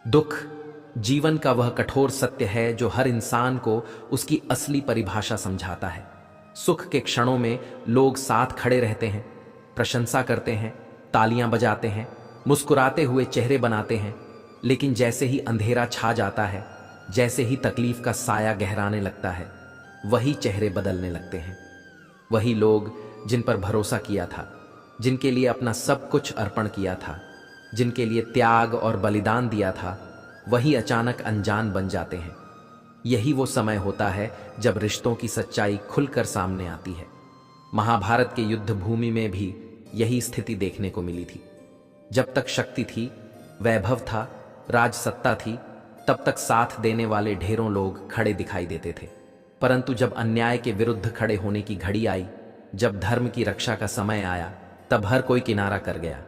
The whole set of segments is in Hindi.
दुख जीवन का वह कठोर सत्य है जो हर इंसान को उसकी असली परिभाषा समझाता है। सुख के क्षणों में लोग साथ खड़े रहते हैं, प्रशंसा करते हैं, तालियां बजाते हैं, मुस्कुराते हुए चेहरे बनाते हैं। लेकिन जैसे ही अंधेरा छा जाता है, जैसे ही तकलीफ का साया गहराने लगता है, वही चेहरे बदलने लगते हैं। वही लोग जिन पर भरोसा किया था, जिनके लिए अपना सब कुछ अर्पण किया था, जिनके लिए त्याग और बलिदान दिया था, वही अचानक अनजान बन जाते हैं। यही वो समय होता है जब रिश्तों की सच्चाई खुलकर सामने आती है। महाभारत के युद्ध भूमि में भी यही स्थिति देखने को मिली थी। जब तक शक्ति थी, वैभव था, राजसत्ता थी, तब तक साथ देने वाले ढेरों लोग खड़े दिखाई देते थे। परंतु जब अन्याय के विरुद्ध खड़े होने की घड़ी आई, जब धर्म की रक्षा का समय आया, तब हर कोई किनारा कर गया।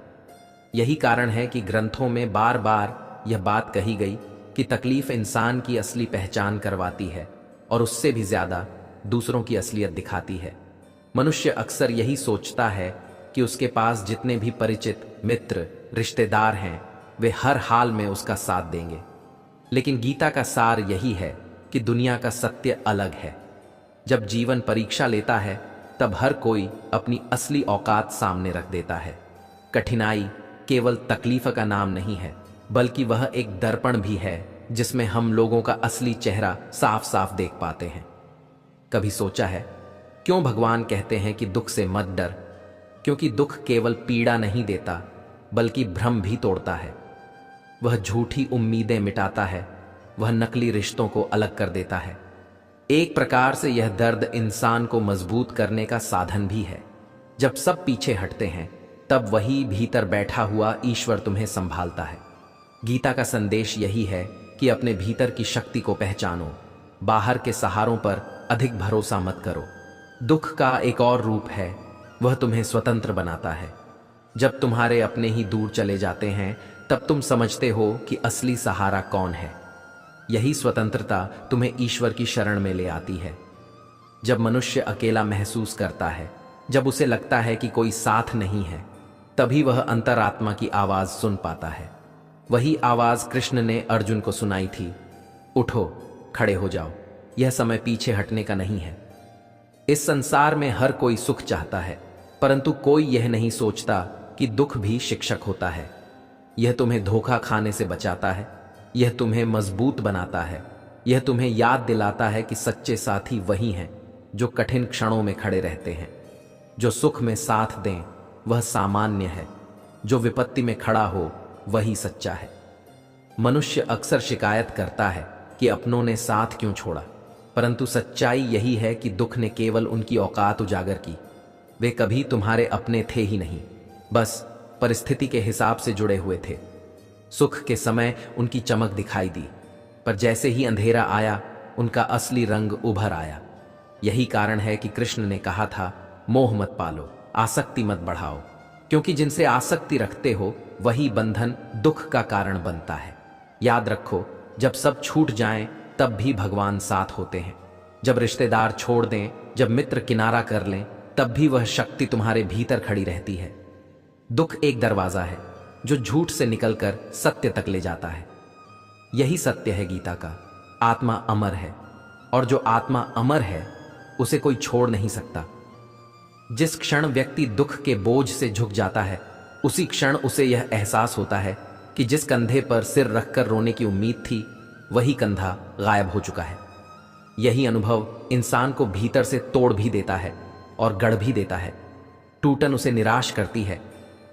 यही कारण है कि ग्रंथों में बार बार यह बात कही गई कि तकलीफ इंसान की असली पहचान करवाती है और उससे भी ज्यादा दूसरों की असलियत दिखाती है। मनुष्य अक्सर यही सोचता है कि उसके पास जितने भी परिचित, मित्र, रिश्तेदार हैं, वे हर हाल में उसका साथ देंगे। लेकिन गीता का सार यही है कि दुनिया का सत्य अलग है। जब जीवन परीक्षा लेता है, तब हर कोई अपनी असली औकात सामने रख देता है। कठिनाई केवल तकलीफ का नाम नहीं है, बल्कि वह एक दर्पण भी है जिसमें हम लोगों का असली चेहरा साफ साफ देख पाते हैं। कभी सोचा है क्यों भगवान कहते हैं कि दुख से मत डर? क्योंकि दुख केवल पीड़ा नहीं देता, बल्कि भ्रम भी तोड़ता है। वह झूठी उम्मीदें मिटाता है, वह नकली रिश्तों को अलग कर देता है। एक प्रकार से यह दर्द इंसान को मजबूत करने का साधन भी है। जब सब पीछे हटते हैं, तब वही भीतर बैठा हुआ ईश्वर तुम्हें संभालता है। गीता का संदेश यही है कि अपने भीतर की शक्ति को पहचानो, बाहर के सहारों पर अधिक भरोसा मत करो। दुख का एक और रूप है, वह तुम्हें स्वतंत्र बनाता है। जब तुम्हारे अपने ही दूर चले जाते हैं, तब तुम समझते हो कि असली सहारा कौन है। यही स्वतंत्रता तुम्हें ईश्वर की शरण में ले आती है। जब मनुष्य अकेला महसूस करता है, जब उसे लगता है कि कोई साथ नहीं है, तभी वह अंतरात्मा की आवाज सुन पाता है। वही आवाज कृष्ण ने अर्जुन को सुनाई थी, उठो, खड़े हो जाओ, यह समय पीछे हटने का नहीं है। इस संसार में हर कोई सुख चाहता है, परंतु कोई यह नहीं सोचता कि दुख भी शिक्षक होता है। यह तुम्हें धोखा खाने से बचाता है, यह तुम्हें मजबूत बनाता है, यह तुम्हें याद दिलाता है कि सच्चे साथी वही हैं जो कठिन क्षणों में खड़े रहते हैं। जो सुख में साथ दें वह सामान्य है, जो विपत्ति में खड़ा हो वही सच्चा है। मनुष्य अक्सर शिकायत करता है कि अपनों ने साथ क्यों छोड़ा, परंतु सच्चाई यही है कि दुख ने केवल उनकी औकात उजागर की। वे कभी तुम्हारे अपने थे ही नहीं, बस परिस्थिति के हिसाब से जुड़े हुए थे। सुख के समय उनकी चमक दिखाई दी, पर जैसे ही अंधेरा आया, उनका असली रंग उभर आया। यही कारण है कि कृष्ण ने कहा था, मोह मत पालो, आसक्ति मत बढ़ाओ, क्योंकि जिनसे आसक्ति रखते हो वही बंधन दुख का कारण बनता है। याद रखो, जब सब छूट जाएं, तब भी भगवान साथ होते हैं। जब रिश्तेदार छोड़ दें, जब मित्र किनारा कर लें, तब भी वह शक्ति तुम्हारे भीतर खड़ी रहती है। दुख एक दरवाजा है जो झूठ से निकलकर सत्य तक ले जाता है। यही सत्य है गीता का, आत्मा अमर है, और जो आत्मा अमर है उसे कोई छोड़ नहीं सकता। जिस क्षण व्यक्ति दुख के बोझ से झुक जाता है, उसी क्षण उसे यह एहसास होता है कि जिस कंधे पर सिर रखकर रोने की उम्मीद थी, वही कंधा गायब हो चुका है। यही अनुभव इंसान को भीतर से तोड़ भी देता है और गढ़ भी देता है। टूटन उसे निराश करती है,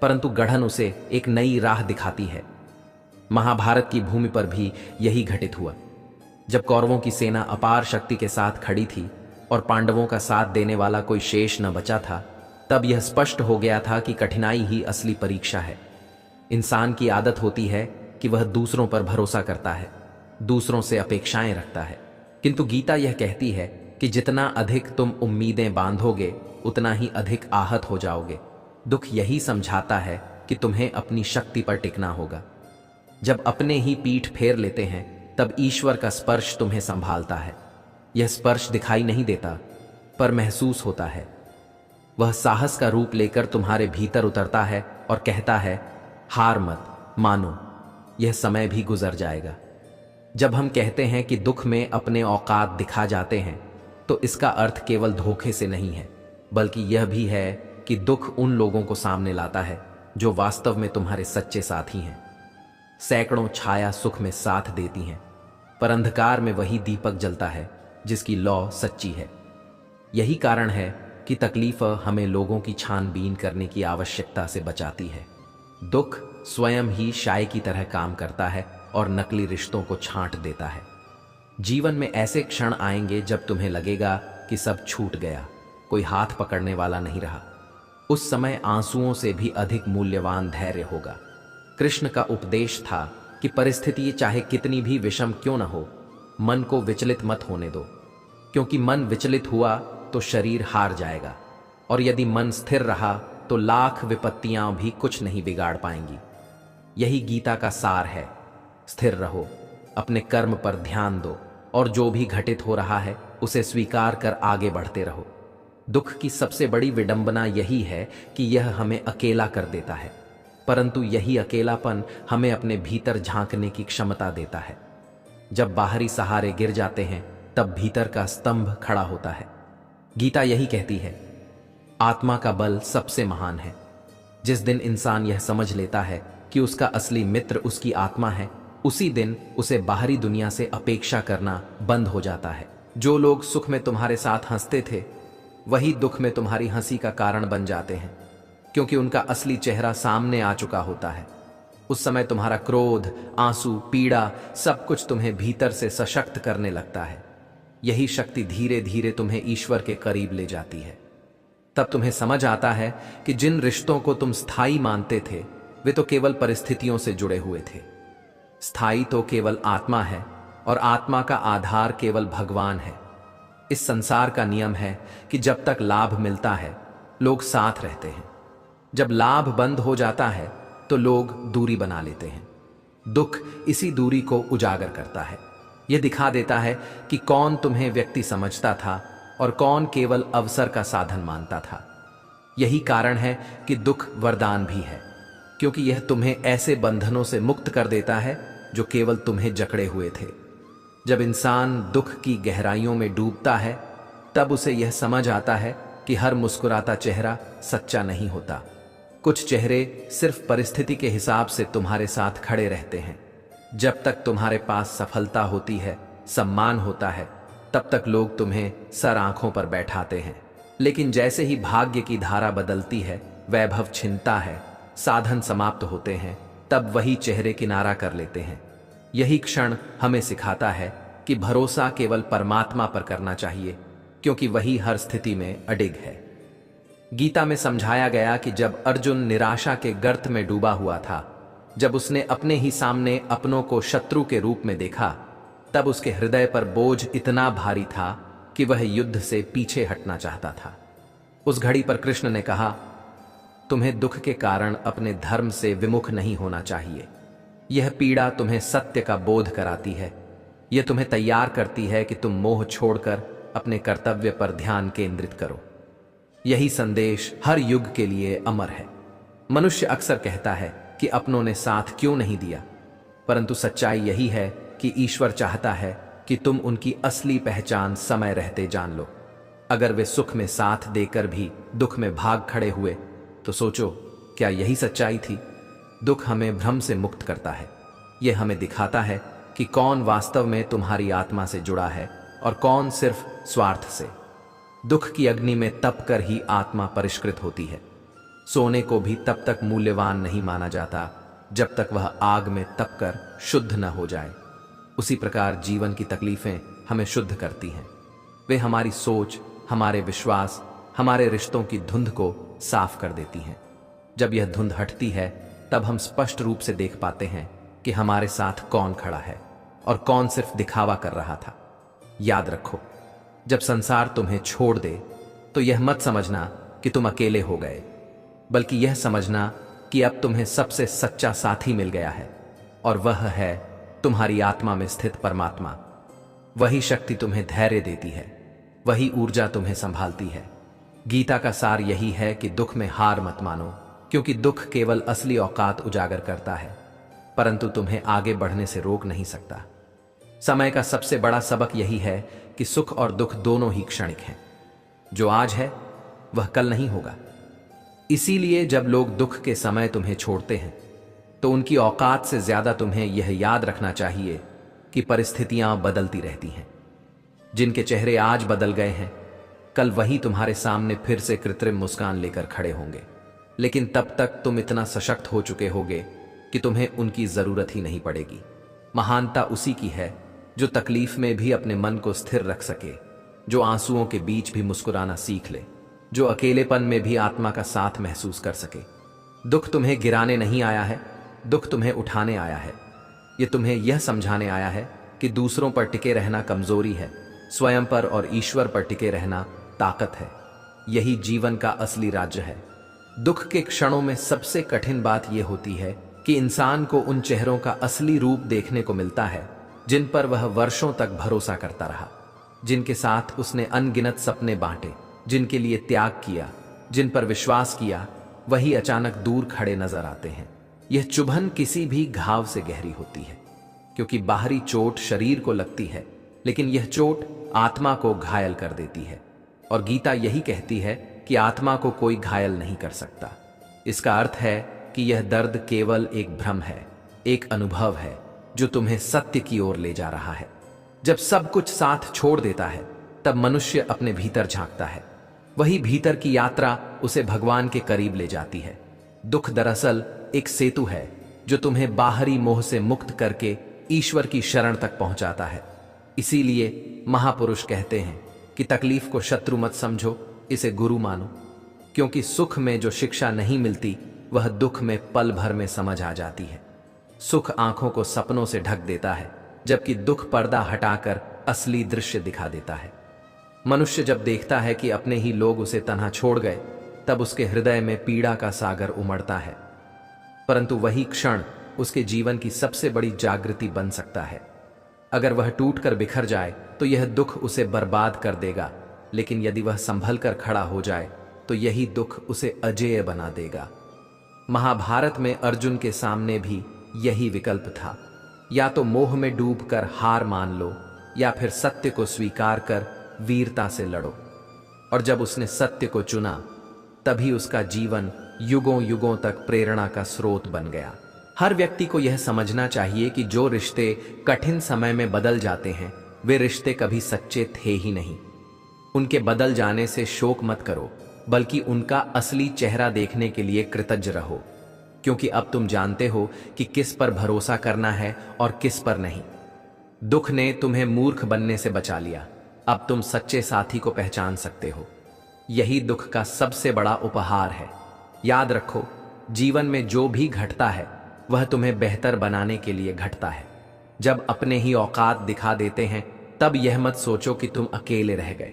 परंतु गढ़न उसे एक नई राह दिखाती है। महाभारत की भूमि पर भी यही घटित हुआ। जब कौरवों की सेना अपार शक्ति के साथ खड़ी थी और पांडवों का साथ देने वाला कोई शेष न बचा था, तब यह स्पष्ट हो गया था कि कठिनाई ही असली परीक्षा है। इंसान की आदत होती है कि वह दूसरों पर भरोसा करता है, दूसरों से अपेक्षाएं रखता है, किंतु गीता यह कहती है कि जितना अधिक तुम उम्मीदें बांधोगे, उतना ही अधिक आहत हो जाओगे। दुख यही समझाता है कि तुम्हें अपनी शक्ति पर टिकना होगा। जब अपने ही पीठ फेर लेते हैं, तब ईश्वर का स्पर्श तुम्हें संभालता है। यह स्पर्श दिखाई नहीं देता, पर महसूस होता है। वह साहस का रूप लेकर तुम्हारे भीतर उतरता है और कहता है, हार मत मानो, यह समय भी गुजर जाएगा। जब हम कहते हैं कि दुख में अपने औकात दिखा जाते हैं, तो इसका अर्थ केवल धोखे से नहीं है, बल्कि यह भी है कि दुख उन लोगों को सामने लाता है जो वास्तव में तुम्हारे सच्चे साथी हैं। सैकड़ों छाया सुख में साथ देती हैं, पर अंधकार में वही दीपक जलता है जिसकी लौ सच्ची है। यही कारण है कि तकलीफ हमें लोगों की छानबीन करने की आवश्यकता से बचाती है। दुख स्वयं ही शाय की तरह काम करता है और नकली रिश्तों को छांट देता है। जीवन में ऐसे क्षण आएंगे जब तुम्हें लगेगा कि सब छूट गया, कोई हाथ पकड़ने वाला नहीं रहा। उस समय आंसुओं से भी अधिक मूल्यवान धैर्य होगा। कृष्ण का उपदेश था कि परिस्थिति चाहे कितनी भी विषम क्यों न हो, मन को विचलित मत होने दो, क्योंकि मन विचलित हुआ तो शरीर हार जाएगा, और यदि मन स्थिर रहा तो लाख विपत्तियां भी कुछ नहीं बिगाड़ पाएंगी। यही गीता का सार है। स्थिर रहो, अपने कर्म पर ध्यान दो, और जो भी घटित हो रहा है उसे स्वीकार कर आगे बढ़ते रहो। दुख की सबसे बड़ी विडंबना यही है कि यह हमें अकेला कर देता है, परंतु यही अकेलापन हमें अपने भीतर झांकने की क्षमता देता है। जब बाहरी सहारे गिर जाते हैं, तब भीतर का स्तंभ खड़ा होता है। गीता यही कहती है, आत्मा का बल सबसे महान है। जिस दिन इंसान यह समझ लेता है कि उसका असली मित्र उसकी आत्मा है, उसी दिन उसे बाहरी दुनिया से अपेक्षा करना बंद हो जाता है। जो लोग सुख में तुम्हारे साथ हंसते थे, वही दुख में तुम्हारी हंसी का कारण बन जाते हैं, क्योंकि उनका असली चेहरा सामने आ चुका होता है। उस समय तुम्हारा क्रोध, आंसू, पीड़ा सब कुछ तुम्हें भीतर से सशक्त करने लगता है। यही शक्ति धीरे धीरे तुम्हें ईश्वर के करीब ले जाती है। तब तुम्हें समझ आता है कि जिन रिश्तों को तुम स्थायी मानते थे, वे तो केवल परिस्थितियों से जुड़े हुए थे। स्थायी तो केवल आत्मा है, और आत्मा का आधार केवल भगवान है। इस संसार का नियम है कि जब तक लाभ मिलता है, लोग साथ रहते हैं। जब लाभ बंद हो जाता है, तो लोग दूरी बना लेते हैं। दुख इसी दूरी को उजागर करता है। यह दिखा देता है कि कौन तुम्हें व्यक्ति समझता था और कौन केवल अवसर का साधन मानता था। यही कारण है कि दुख वरदान भी है, क्योंकि यह तुम्हें ऐसे बंधनों से मुक्त कर देता है जो केवल तुम्हें जकड़े हुए थे। जब इंसान दुख की गहराइयों में डूबता है, तब उसे यह समझ आता है कि हर मुस्कुराता चेहरा सच्चा नहीं होता। कुछ चेहरे सिर्फ परिस्थिति के हिसाब से तुम्हारे साथ खड़े रहते हैं। जब तक तुम्हारे पास सफलता होती है, सम्मान होता है, तब तक लोग तुम्हें सर आंखों पर बैठाते हैं। लेकिन जैसे ही भाग्य की धारा बदलती है, वैभव छिनता है, साधन समाप्त होते हैं, तब वही चेहरे किनारा कर लेते हैं। यही क्षण हमें सिखाता है कि भरोसा केवल परमात्मा पर करना चाहिए, क्योंकि वही हर स्थिति में अडिग है। गीता में समझाया गया कि जब अर्जुन निराशा के गर्त में डूबा हुआ था, जब उसने अपने ही सामने अपनों को शत्रु के रूप में देखा, तब उसके हृदय पर बोझ इतना भारी था कि वह युद्ध से पीछे हटना चाहता था। उस घड़ी पर कृष्ण ने कहा, तुम्हें दुख के कारण अपने धर्म से विमुख नहीं होना चाहिए। यह पीड़ा तुम्हें सत्य का बोध कराती है। यह तुम्हें तैयार करती है कि तुम मोह छोड़कर अपने कर्तव्य पर ध्यान केंद्रित करो। यही संदेश हर युग के लिए अमर है। मनुष्य अक्सर कहता है कि अपनों ने साथ क्यों नहीं दिया, परंतु सच्चाई यही है कि ईश्वर चाहता है कि तुम उनकी असली पहचान समय रहते जान लो। अगर वे सुख में साथ देकर भी दुख में भाग खड़े हुए, तो सोचो, क्या यही सच्चाई थी? दुख हमें भ्रम से मुक्त करता है। यह हमें दिखाता है कि कौन वास्तव में तुम्हारी आत्मा से जुड़ा है और कौन सिर्फ स्वार्थ से। दुख की अग्नि में तप कर ही आत्मा परिष्कृत होती है। सोने को भी तब तक मूल्यवान नहीं माना जाता जब तक वह आग में तप कर शुद्ध न हो जाए। उसी प्रकार जीवन की तकलीफें हमें शुद्ध करती हैं। वे हमारी सोच, हमारे विश्वास, हमारे रिश्तों की धुंध को साफ कर देती हैं। जब यह धुंध हटती है, तब हम स्पष्ट रूप से देख पाते हैं कि हमारे साथ कौन खड़ा है और कौन सिर्फ दिखावा कर रहा था। याद रखो, जब संसार तुम्हें छोड़ दे, तो यह मत समझना कि तुम अकेले हो गए, बल्कि यह समझना कि अब तुम्हें सबसे सच्चा साथी मिल गया है, और वह है तुम्हारी आत्मा में स्थित परमात्मा। वही शक्ति तुम्हें धैर्य देती है, वही ऊर्जा तुम्हें संभालती है। गीता का सार यही है कि दुख में हार मत मानो, क्योंकि दुख केवल असली औकात उजागर करता है। परंतु तुम्हें आगे बढ़ने से रोक नहीं सकता। समय का सबसे बड़ा सबक यही है कि सुख और दुख दोनों ही क्षणिक हैं। जो आज है वह कल नहीं होगा। इसीलिए जब लोग दुख के समय तुम्हें छोड़ते हैं तो उनकी औकात से ज्यादा तुम्हें यह याद रखना चाहिए कि परिस्थितियां बदलती रहती हैं। जिनके चेहरे आज बदल गए हैं, कल वही तुम्हारे सामने फिर से कृत्रिम मुस्कान लेकर खड़े होंगे। लेकिन तब तक तुम इतना सशक्त हो चुके होगे कि तुम्हें उनकी जरूरत ही नहीं पड़ेगी। महानता उसी की है जो तकलीफ में भी अपने मन को स्थिर रख सके, जो आंसुओं के बीच भी मुस्कुराना सीख ले, जो अकेलेपन में भी आत्मा का साथ महसूस कर सके। दुख तुम्हें गिराने नहीं आया है, दुख तुम्हें उठाने आया है। ये तुम्हें यह समझाने आया है कि दूसरों पर टिके रहना कमजोरी है, स्वयं पर और ईश्वर पर टिके रहना ताकत है। यही जीवन का असली राज्य है। दुख के क्षणों में सबसे कठिन बात यह होती है कि इंसान को उन चेहरों का असली रूप देखने को मिलता है जिन पर वह वर्षों तक भरोसा करता रहा, जिनके साथ उसने अनगिनत सपने बांटे, जिनके लिए त्याग किया, जिन पर विश्वास किया, वही अचानक दूर खड़े नजर आते हैं। यह चुभन किसी भी घाव से गहरी होती है, क्योंकि बाहरी चोट शरीर को लगती है, लेकिन यह चोट आत्मा को घायल कर देती है। और गीता यही कहती है कि आत्मा को कोई घायल नहीं कर सकता। इसका अर्थ है कि यह दर्द केवल एक भ्रम है, एक अनुभव है जो तुम्हें सत्य की ओर ले जा रहा है। जब सब कुछ साथ छोड़ देता है, तब मनुष्य अपने भीतर झांकता है। वही भीतर की यात्रा उसे भगवान के करीब ले जाती है। दुख दरअसल एक सेतु है जो तुम्हें बाहरी मोह से मुक्त करके ईश्वर की शरण तक पहुंचाता है। इसीलिए महापुरुष कहते हैं कि तकलीफ को शत्रु मत समझो, इसे गुरु मानो, क्योंकि सुख में जो शिक्षा नहीं मिलती वह दुख में पल भर में समझ आ जाती है। सुख आंखों को सपनों से ढक देता है, जबकि दुख पर्दा हटाकर असली दृश्य दिखा देता है। मनुष्य जब देखता है कि अपने ही लोग उसे तन्हा छोड़ गए, तब उसके हृदय में पीड़ा का सागर उमड़ता है। परंतु वही क्षण उसके जीवन की सबसे बड़ी जागृति बन सकता है। अगर वह टूटकर बिखर जाए तो यह दुख उसे बर्बाद कर देगा, लेकिन यदि वह संभल कर खड़ा हो जाए तो यही दुख उसे अजेय बना देगा। महाभारत में अर्जुन के सामने भी यही विकल्प था, या तो मोह में डूबकर हार मान लो, या फिर सत्य को स्वीकार कर वीरता से लड़ो। और जब उसने सत्य को चुना, तभी उसका जीवन युगों युगों तक प्रेरणा का स्रोत बन गया। हर व्यक्ति को यह समझना चाहिए कि जो रिश्ते कठिन समय में बदल जाते हैं, वे रिश्ते कभी सच्चे थे ही नहीं। उनके बदल जाने से शोक मत करो, बल्कि उनका असली चेहरा देखने के लिए कृतज्ञ रहो, क्योंकि अब तुम जानते हो कि किस पर भरोसा करना है और किस पर नहीं। दुख ने तुम्हें मूर्ख बनने से बचा लिया, अब तुम सच्चे साथी को पहचान सकते हो। यही दुख का सबसे बड़ा उपहार है। याद रखो, जीवन में जो भी घटता है वह तुम्हें बेहतर बनाने के लिए घटता है। जब अपने ही औकात दिखा देते हैं, तब यह मत सोचो कि तुम अकेले रह गए,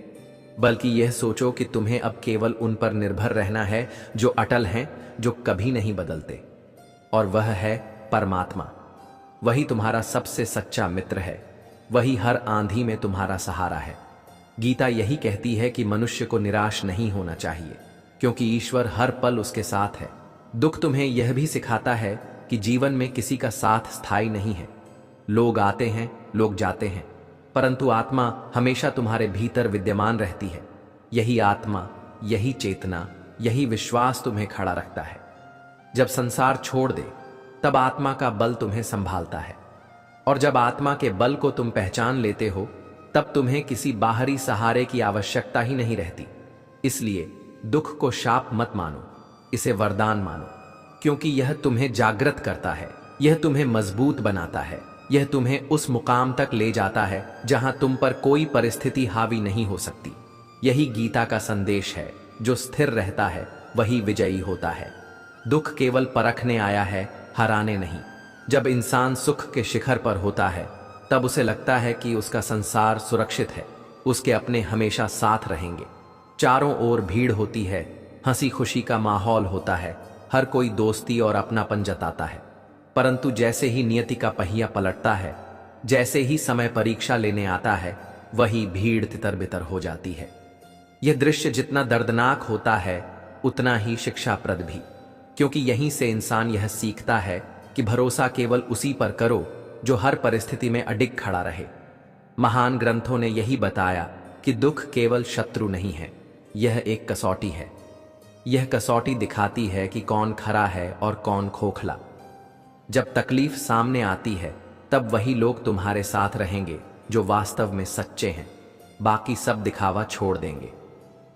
बल्कि यह सोचो कि तुम्हें अब केवल उन पर निर्भर रहना है जो अटल हैं, जो कभी नहीं बदलते, और वह है परमात्मा। वही तुम्हारा सबसे सच्चा मित्र है, वही हर आंधी में तुम्हारा सहारा है। गीता यही कहती है कि मनुष्य को निराश नहीं होना चाहिए, क्योंकि ईश्वर हर पल उसके साथ है। दुख तुम्हें यह भी सिखाता है कि जीवन में किसी का साथ स्थायी नहीं है। लोग आते हैं, लोग जाते हैं, परंतु आत्मा हमेशा तुम्हारे भीतर विद्यमान रहती है। यही आत्मा, यही चेतना, यही विश्वास तुम्हें खड़ा रखता है। जब संसार छोड़ दे, तब आत्मा का बल तुम्हें संभालता है, और जब आत्मा के बल को तुम पहचान लेते हो, तब तुम्हें किसी बाहरी सहारे की आवश्यकता ही नहीं रहती। इसलिए दुख को शाप मत मानो, इसे वरदान मानो, क्योंकि यह तुम्हें जागृत करता है, यह तुम्हें मजबूत बनाता है, यह तुम्हें उस मुकाम तक ले जाता है जहां तुम पर कोई परिस्थिति हावी नहीं हो सकती। यही गीता का संदेश है, जो स्थिर रहता है वही विजयी होता है। दुख केवल परखने आया है, हराने नहीं। जब इंसान सुख के शिखर पर होता है, तब उसे लगता है कि उसका संसार सुरक्षित है, उसके अपने हमेशा साथ रहेंगे। चारों ओर भीड़ होती है, हंसी खुशी का माहौल होता है, हर कोई दोस्ती और अपनापन जताता है। परंतु जैसे ही नियति का पहिया पलटता है, जैसे ही समय परीक्षा लेने आता है, वही भीड़ तितर बितर हो जाती है। यह दृश्य जितना दर्दनाक होता है, उतना ही शिक्षाप्रद भी, क्योंकि यहीं से इंसान यह सीखता है कि भरोसा केवल उसी पर करो जो हर परिस्थिति में अडिग खड़ा रहे। महान ग्रंथों ने यही बताया कि दुख केवल शत्रु नहीं है, यह एक कसौटी है। यह कसौटी दिखाती है कि कौन खरा है और कौन खोखला। जब तकलीफ सामने आती है तब वही लोग तुम्हारे साथ रहेंगे जो वास्तव में सच्चे हैं, बाकी सब दिखावा छोड़ देंगे।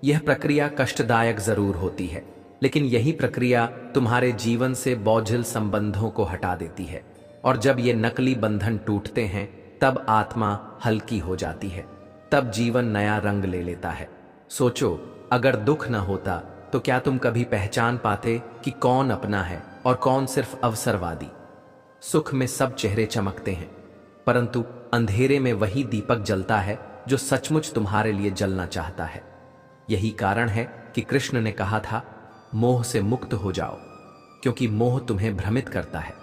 यह प्रक्रिया कष्टदायक जरूर होती है, लेकिन यही प्रक्रिया तुम्हारे जीवन से बोझिल संबंधों को हटा देती है, और जब ये नकली बंधन टूटते हैं तब आत्मा हल्की हो जाती है, तब जीवन नया रंग ले लेता है। सोचो, अगर दुख न होता तो क्या तुम कभी पहचान पाते कि कौन अपना है और कौन सिर्फ अवसरवादी। सुख में सब चेहरे चमकते हैं, परंतु अंधेरे में वही दीपक जलता है जो सचमुच तुम्हारे लिए जलना चाहता है। यही कारण है कि कृष्ण ने कहा था, मोह से मुक्त हो जाओ, क्योंकि मोह तुम्हें भ्रमित करता है,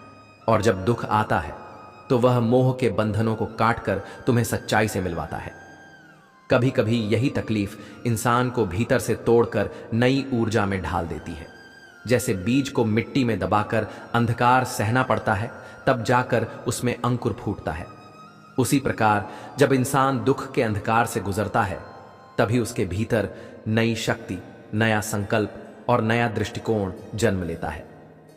और जब दुख आता है तो वह मोह के बंधनों को काटकर तुम्हें सच्चाई से मिलवाता है। कभी कभी यही तकलीफ इंसान को भीतर से तोड़कर नई ऊर्जा में ढाल देती है। जैसे बीज को मिट्टी में दबाकर अंधकार सहना पड़ता है, तब जाकर उसमें अंकुर फूटता है। उसी प्रकार जब इंसान दुख के अंधकार से गुजरता है, तभी उसके भीतर नई शक्ति, नया संकल्प और नया दृष्टिकोण जन्म लेता है।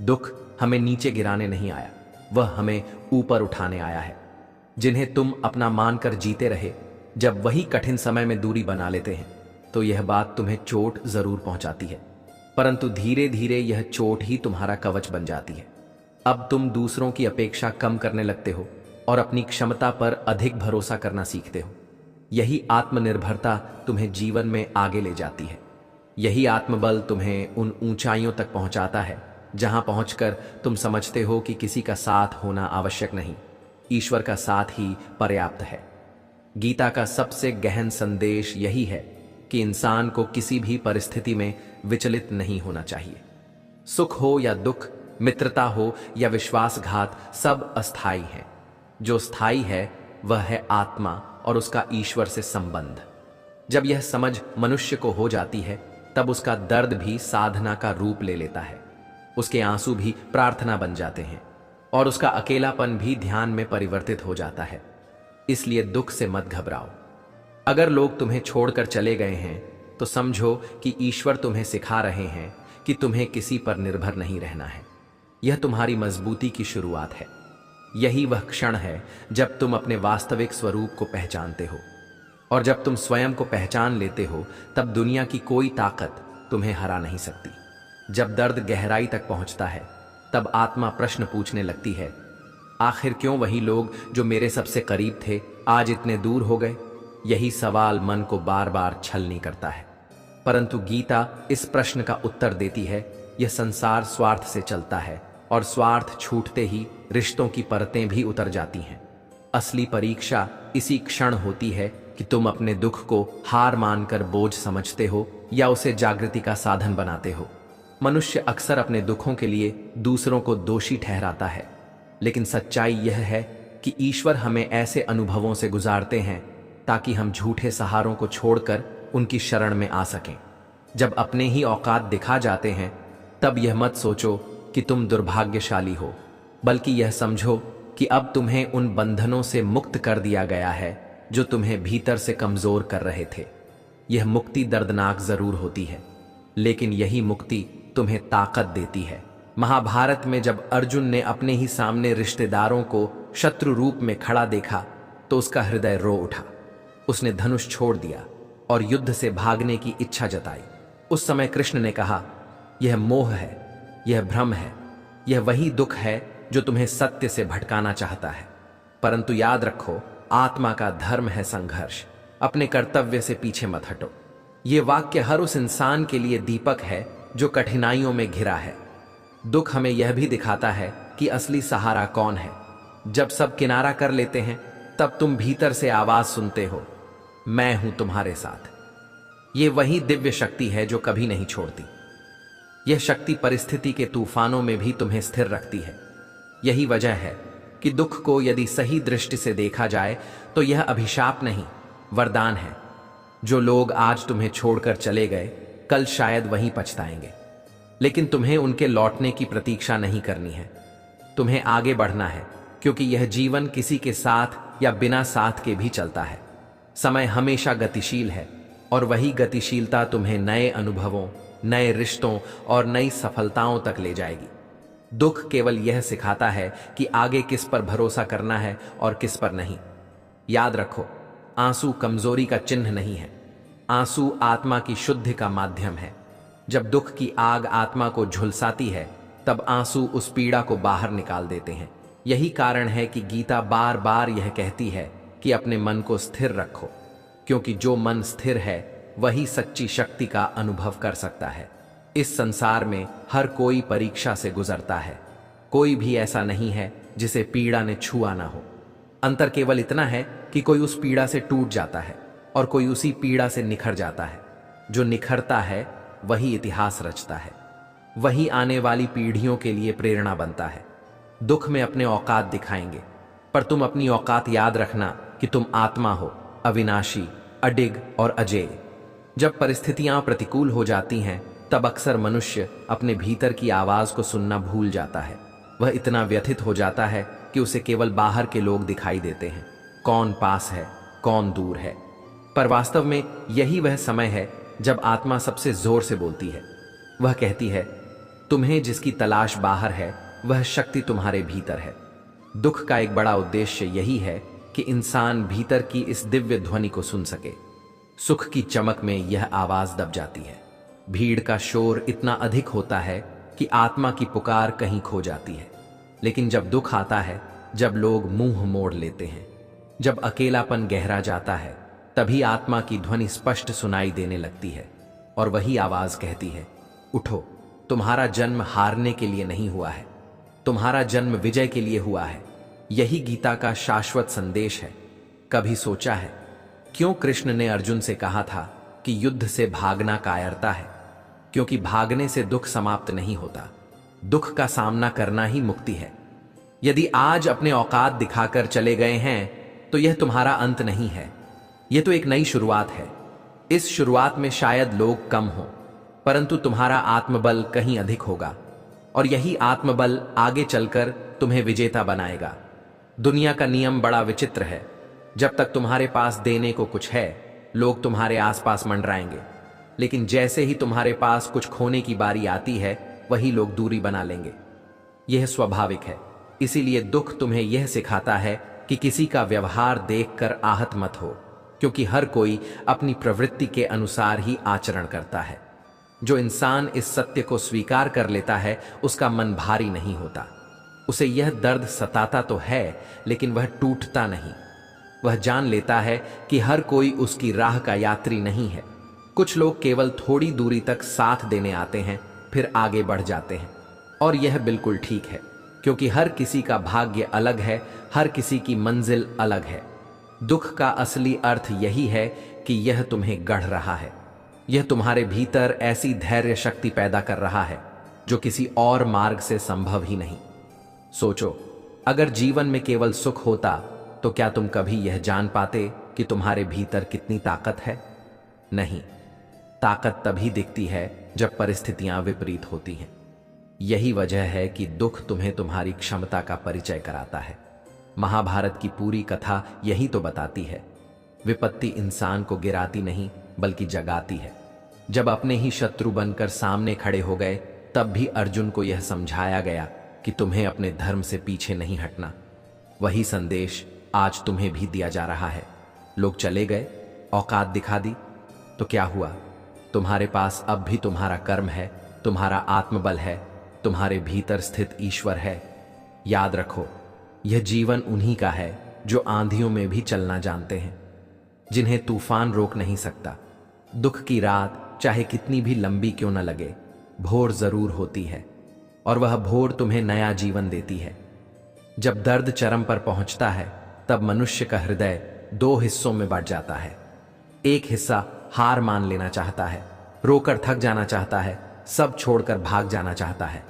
दुख हमें नीचे गिराने नहीं आया, वह हमें ऊपर उठाने आया है। जिन्हें तुम अपना मानकर जीते रहे, जब वही कठिन समय में दूरी बना लेते हैं, तो यह बात तुम्हें चोट जरूर पहुंचाती है, परंतु धीरे धीरे यह चोट ही तुम्हारा कवच बन जाती है। अब तुम दूसरों की अपेक्षा कम करने लगते हो और अपनी क्षमता पर अधिक भरोसा करना सीखते हो। यही आत्मनिर्भरता तुम्हें जीवन में आगे ले जाती है। यही आत्मबल तुम्हें उन ऊंचाइयों तक पहुंचाता है जहां पहुंचकर तुम समझते हो कि किसी का साथ होना आवश्यक नहीं, ईश्वर का साथ ही पर्याप्त है। गीता का सबसे गहन संदेश यही है कि इंसान को किसी भी परिस्थिति में विचलित नहीं होना चाहिए। सुख हो या दुख, मित्रता हो या विश्वासघात, सब अस्थाई है। जो स्थायी है वह है आत्मा और उसका ईश्वर से संबंध। जब यह समझ मनुष्य को हो जाती है, तब उसका दर्द भी साधना का रूप ले लेता है, उसके आंसू भी प्रार्थना बन जाते हैं, और उसका अकेलापन भी ध्यान में परिवर्तित हो जाता है। इसलिए दुख से मत घबराओ। अगर लोग तुम्हें छोड़कर चले गए हैं, तो समझो कि ईश्वर तुम्हें सिखा रहे हैं कि तुम्हें किसी पर निर्भर नहीं रहना है। यह तुम्हारी मजबूती की शुरुआत है। यही वह क्षण है जब तुम अपने वास्तविक स्वरूप को पहचानते हो, और जब तुम स्वयं को पहचान लेते हो, तब दुनिया की कोई ताकत तुम्हें हरा नहीं सकती। जब दर्द गहराई तक पहुंचता है, तब आत्मा प्रश्न पूछने लगती है, आखिर क्यों वही लोग जो मेरे सबसे करीब थे आज इतने दूर हो गए? यही सवाल मन को बार बार छलनी करता है, परंतु गीता इस प्रश्न का उत्तर देती है, यह संसार स्वार्थ से चलता है, और स्वार्थ छूटते ही रिश्तों की परतें भी उतर जाती हैं। असली परीक्षा इसी क्षण होती है कि तुम अपने दुख को हार मानकर बोझ समझते हो या उसे जागृति का साधन बनाते हो। मनुष्य अक्सर अपने दुखों के लिए दूसरों को दोषी ठहराता है, लेकिन सच्चाई यह है कि ईश्वर हमें ऐसे अनुभवों से गुजारते हैं ताकि हम झूठे सहारों को छोड़कर उनकी शरण में आ सकें। जब अपने ही औकात दिखा जाते हैं, तब यह मत सोचो कि तुम दुर्भाग्यशाली हो, बल्कि यह समझो कि अब तुम्हें उन बंधनों से मुक्त कर दिया गया है जो तुम्हें भीतर से कमजोर कर रहे थे। यह मुक्ति दर्दनाक जरूर होती है, लेकिन यही मुक्ति तुम्हें ताकत देती है। महाभारत में जब अर्जुन ने अपने ही सामने रिश्तेदारों को शत्रु रूप में खड़ा देखा, तो उसका हृदय रो उठा। उसने धनुष छोड़ दिया और युद्ध से भागने की इच्छा जताई। उस समय कृष्ण ने कहा, यह मोह है, यह भ्रम है, यह वही दुख है जो तुम्हें सत्य से भटकाना चाहता है। परंतु याद रखो, आत्मा का धर्म है संघर्ष। अपने कर्तव्य से पीछे मत हटो। ये वाक्य हर उस इंसान के लिए दीपक है जो कठिनाइयों में घिरा है। दुख हमें यह भी दिखाता है कि असली सहारा कौन है। जब सब किनारा कर लेते हैं, तब तुम भीतर से आवाज सुनते हो, मैं हूं तुम्हारे साथ। ये वही दिव्य शक्ति है जो कभी नहीं छोड़ती। यह शक्ति परिस्थिति के तूफानों में भी तुम्हें स्थिर रखती है। यही वजह है कि दुख को यदि सही दृष्टि से देखा जाए तो यह अभिशाप नहीं, वरदान है। जो लोग आज तुम्हें छोड़कर चले गए, कल शायद वहीं पछताएंगे, लेकिन तुम्हें उनके लौटने की प्रतीक्षा नहीं करनी है। तुम्हें आगे बढ़ना है, क्योंकि यह जीवन किसी के साथ या बिना साथ के भी चलता है। समय हमेशा गतिशील है और वही गतिशीलता तुम्हें नए अनुभवों, नए रिश्तों और नई सफलताओं तक ले जाएगी। दुख केवल यह सिखाता है कि आगे किस पर भरोसा करना है और किस पर नहीं। याद रखो, आंसू कमजोरी का चिन्ह नहीं है, आंसू आत्मा की शुद्धि का माध्यम है। जब दुख की आग आत्मा को झुलसाती है, तब आंसू उस पीड़ा को बाहर निकाल देते हैं। यही कारण है कि गीता बार बार यह कहती है कि अपने मन को स्थिर रखो, क्योंकि जो मन स्थिर है वही सच्ची शक्ति का अनुभव कर सकता है। इस संसार में हर कोई परीक्षा से गुजरता है, कोई भी ऐसा नहीं है जिसे पीड़ा ने छुआ ना हो। अंतर केवल इतना है कि कोई उस पीड़ा से टूट जाता है और कोई उसी पीड़ा से निखर जाता है। जो निखरता है वही इतिहास रचता है, वही आने वाली पीढ़ियों के लिए प्रेरणा बनता है। दुख में अपने औकात दिखाएंगे, पर तुम अपनी औकात याद रखना कि तुम आत्मा हो, अविनाशी, अडिग और अजेय। जब परिस्थितियां प्रतिकूल हो जाती हैं, तब अक्सर मनुष्य अपने भीतर की आवाज को सुनना भूल जाता है। वह इतना व्यथित हो जाता है कि उसे केवल बाहर के लोग दिखाई देते हैं, कौन पास है, कौन दूर है। पर वास्तव में यही वह समय है जब आत्मा सबसे जोर से बोलती है। वह कहती है, तुम्हें जिसकी तलाश बाहर है, वह शक्ति तुम्हारे भीतर है। दुख का एक बड़ा उद्देश्य यही है कि इंसान भीतर की इस दिव्य ध्वनि को सुन सके। सुख की चमक में यह आवाज दब जाती है। भीड़ का शोर इतना अधिक होता है कि आत्मा की पुकार कहीं खो जाती है। लेकिन जब दुख आता है, जब लोग मुंह मोड़ लेते हैं, जब अकेलापन गहरा जाता है, तभी आत्मा की ध्वनि स्पष्ट सुनाई देने लगती है। और वही आवाज कहती है, उठो, तुम्हारा जन्म हारने के लिए नहीं हुआ है, तुम्हारा जन्म विजय के लिए हुआ है। यही गीता का शाश्वत संदेश है। कभी सोचा है क्यों कृष्ण ने अर्जुन से कहा था कि युद्ध से भागना कायरता है? क्योंकि भागने से दुख समाप्त नहीं होता, दुख का सामना करना ही मुक्ति है। यदि आज अपने औकात दिखाकर चले गए हैं, तो यह तुम्हारा अंत नहीं है, यह तो एक नई शुरुआत है। इस शुरुआत में शायद लोग कम हो, परंतु तुम्हारा आत्मबल कहीं अधिक होगा, और यही आत्मबल आगे चलकर तुम्हें विजेता बनाएगा। दुनिया का नियम बड़ा विचित्र है। जब तक तुम्हारे पास देने को कुछ है, लोग तुम्हारे आसपास मंडराएंगे, लेकिन जैसे ही तुम्हारे पास कुछ खोने की बारी आती है, वही लोग दूरी बना लेंगे। यह स्वाभाविक है। इसीलिए दुख तुम्हें यह सिखाता है कि किसी का व्यवहार देखकर आहत मत हो, क्योंकि हर कोई अपनी प्रवृत्ति के अनुसार ही आचरण करता है। जो इंसान इस सत्य को स्वीकार कर लेता है, उसका मन भारी नहीं होता। उसे यह दर्द सताता तो है, लेकिन वह टूटता नहीं। वह जान लेता है कि हर कोई उसकी राह का यात्री नहीं है। कुछ लोग केवल थोड़ी दूरी तक साथ देने आते हैं, फिर आगे बढ़ जाते हैं, और यह बिल्कुल ठीक है, क्योंकि हर किसी का भाग्य अलग है, हर किसी की मंजिल अलग है। दुख का असली अर्थ यही है कि यह तुम्हें गढ़ रहा है। यह तुम्हारे भीतर ऐसी धैर्य शक्ति पैदा कर रहा है जो किसी और मार्ग से संभव ही नहीं। सोचो, अगर जीवन में केवल सुख होता, तो क्या तुम कभी यह जान पाते कि तुम्हारे भीतर कितनी ताकत है? नहीं, ताकत तभी दिखती है जब परिस्थितियां विपरीत होती हैं। यही वजह है कि दुख तुम्हें तुम्हारी क्षमता का परिचय कराता है। महाभारत की पूरी कथा यही तो बताती है। विपत्ति इंसान को गिराती नहीं, बल्कि जगाती है। जब अपने ही शत्रु बनकर सामने खड़े हो गए, तब भी अर्जुन को यह समझाया गया कि तुम्हें अपने धर्म से पीछे नहीं हटना। वही संदेश आज तुम्हें भी दिया जा रहा है। लोग चले गए, औकात दिखा दी, तो क्या हुआ? तुम्हारे पास अब भी तुम्हारा कर्म है, तुम्हारा आत्मबल है, तुम्हारे भीतर स्थित ईश्वर है। याद रखो, यह जीवन उन्हीं का है जो आंधियों में भी चलना जानते हैं, जिन्हें तूफान रोक नहीं सकता। दुख की रात चाहे कितनी भी लंबी क्यों न लगे, भोर जरूर होती है, और वह भोर तुम्हें नया जीवन देती है। जब दर्द चरम पर पहुंचता है, तब मनुष्य का हृदय दो हिस्सों में बंट जाता है। एक हिस्सा हार मान लेना चाहता है, रोकर थक जाना चाहता है, सब छोड़कर भाग जाना चाहता है।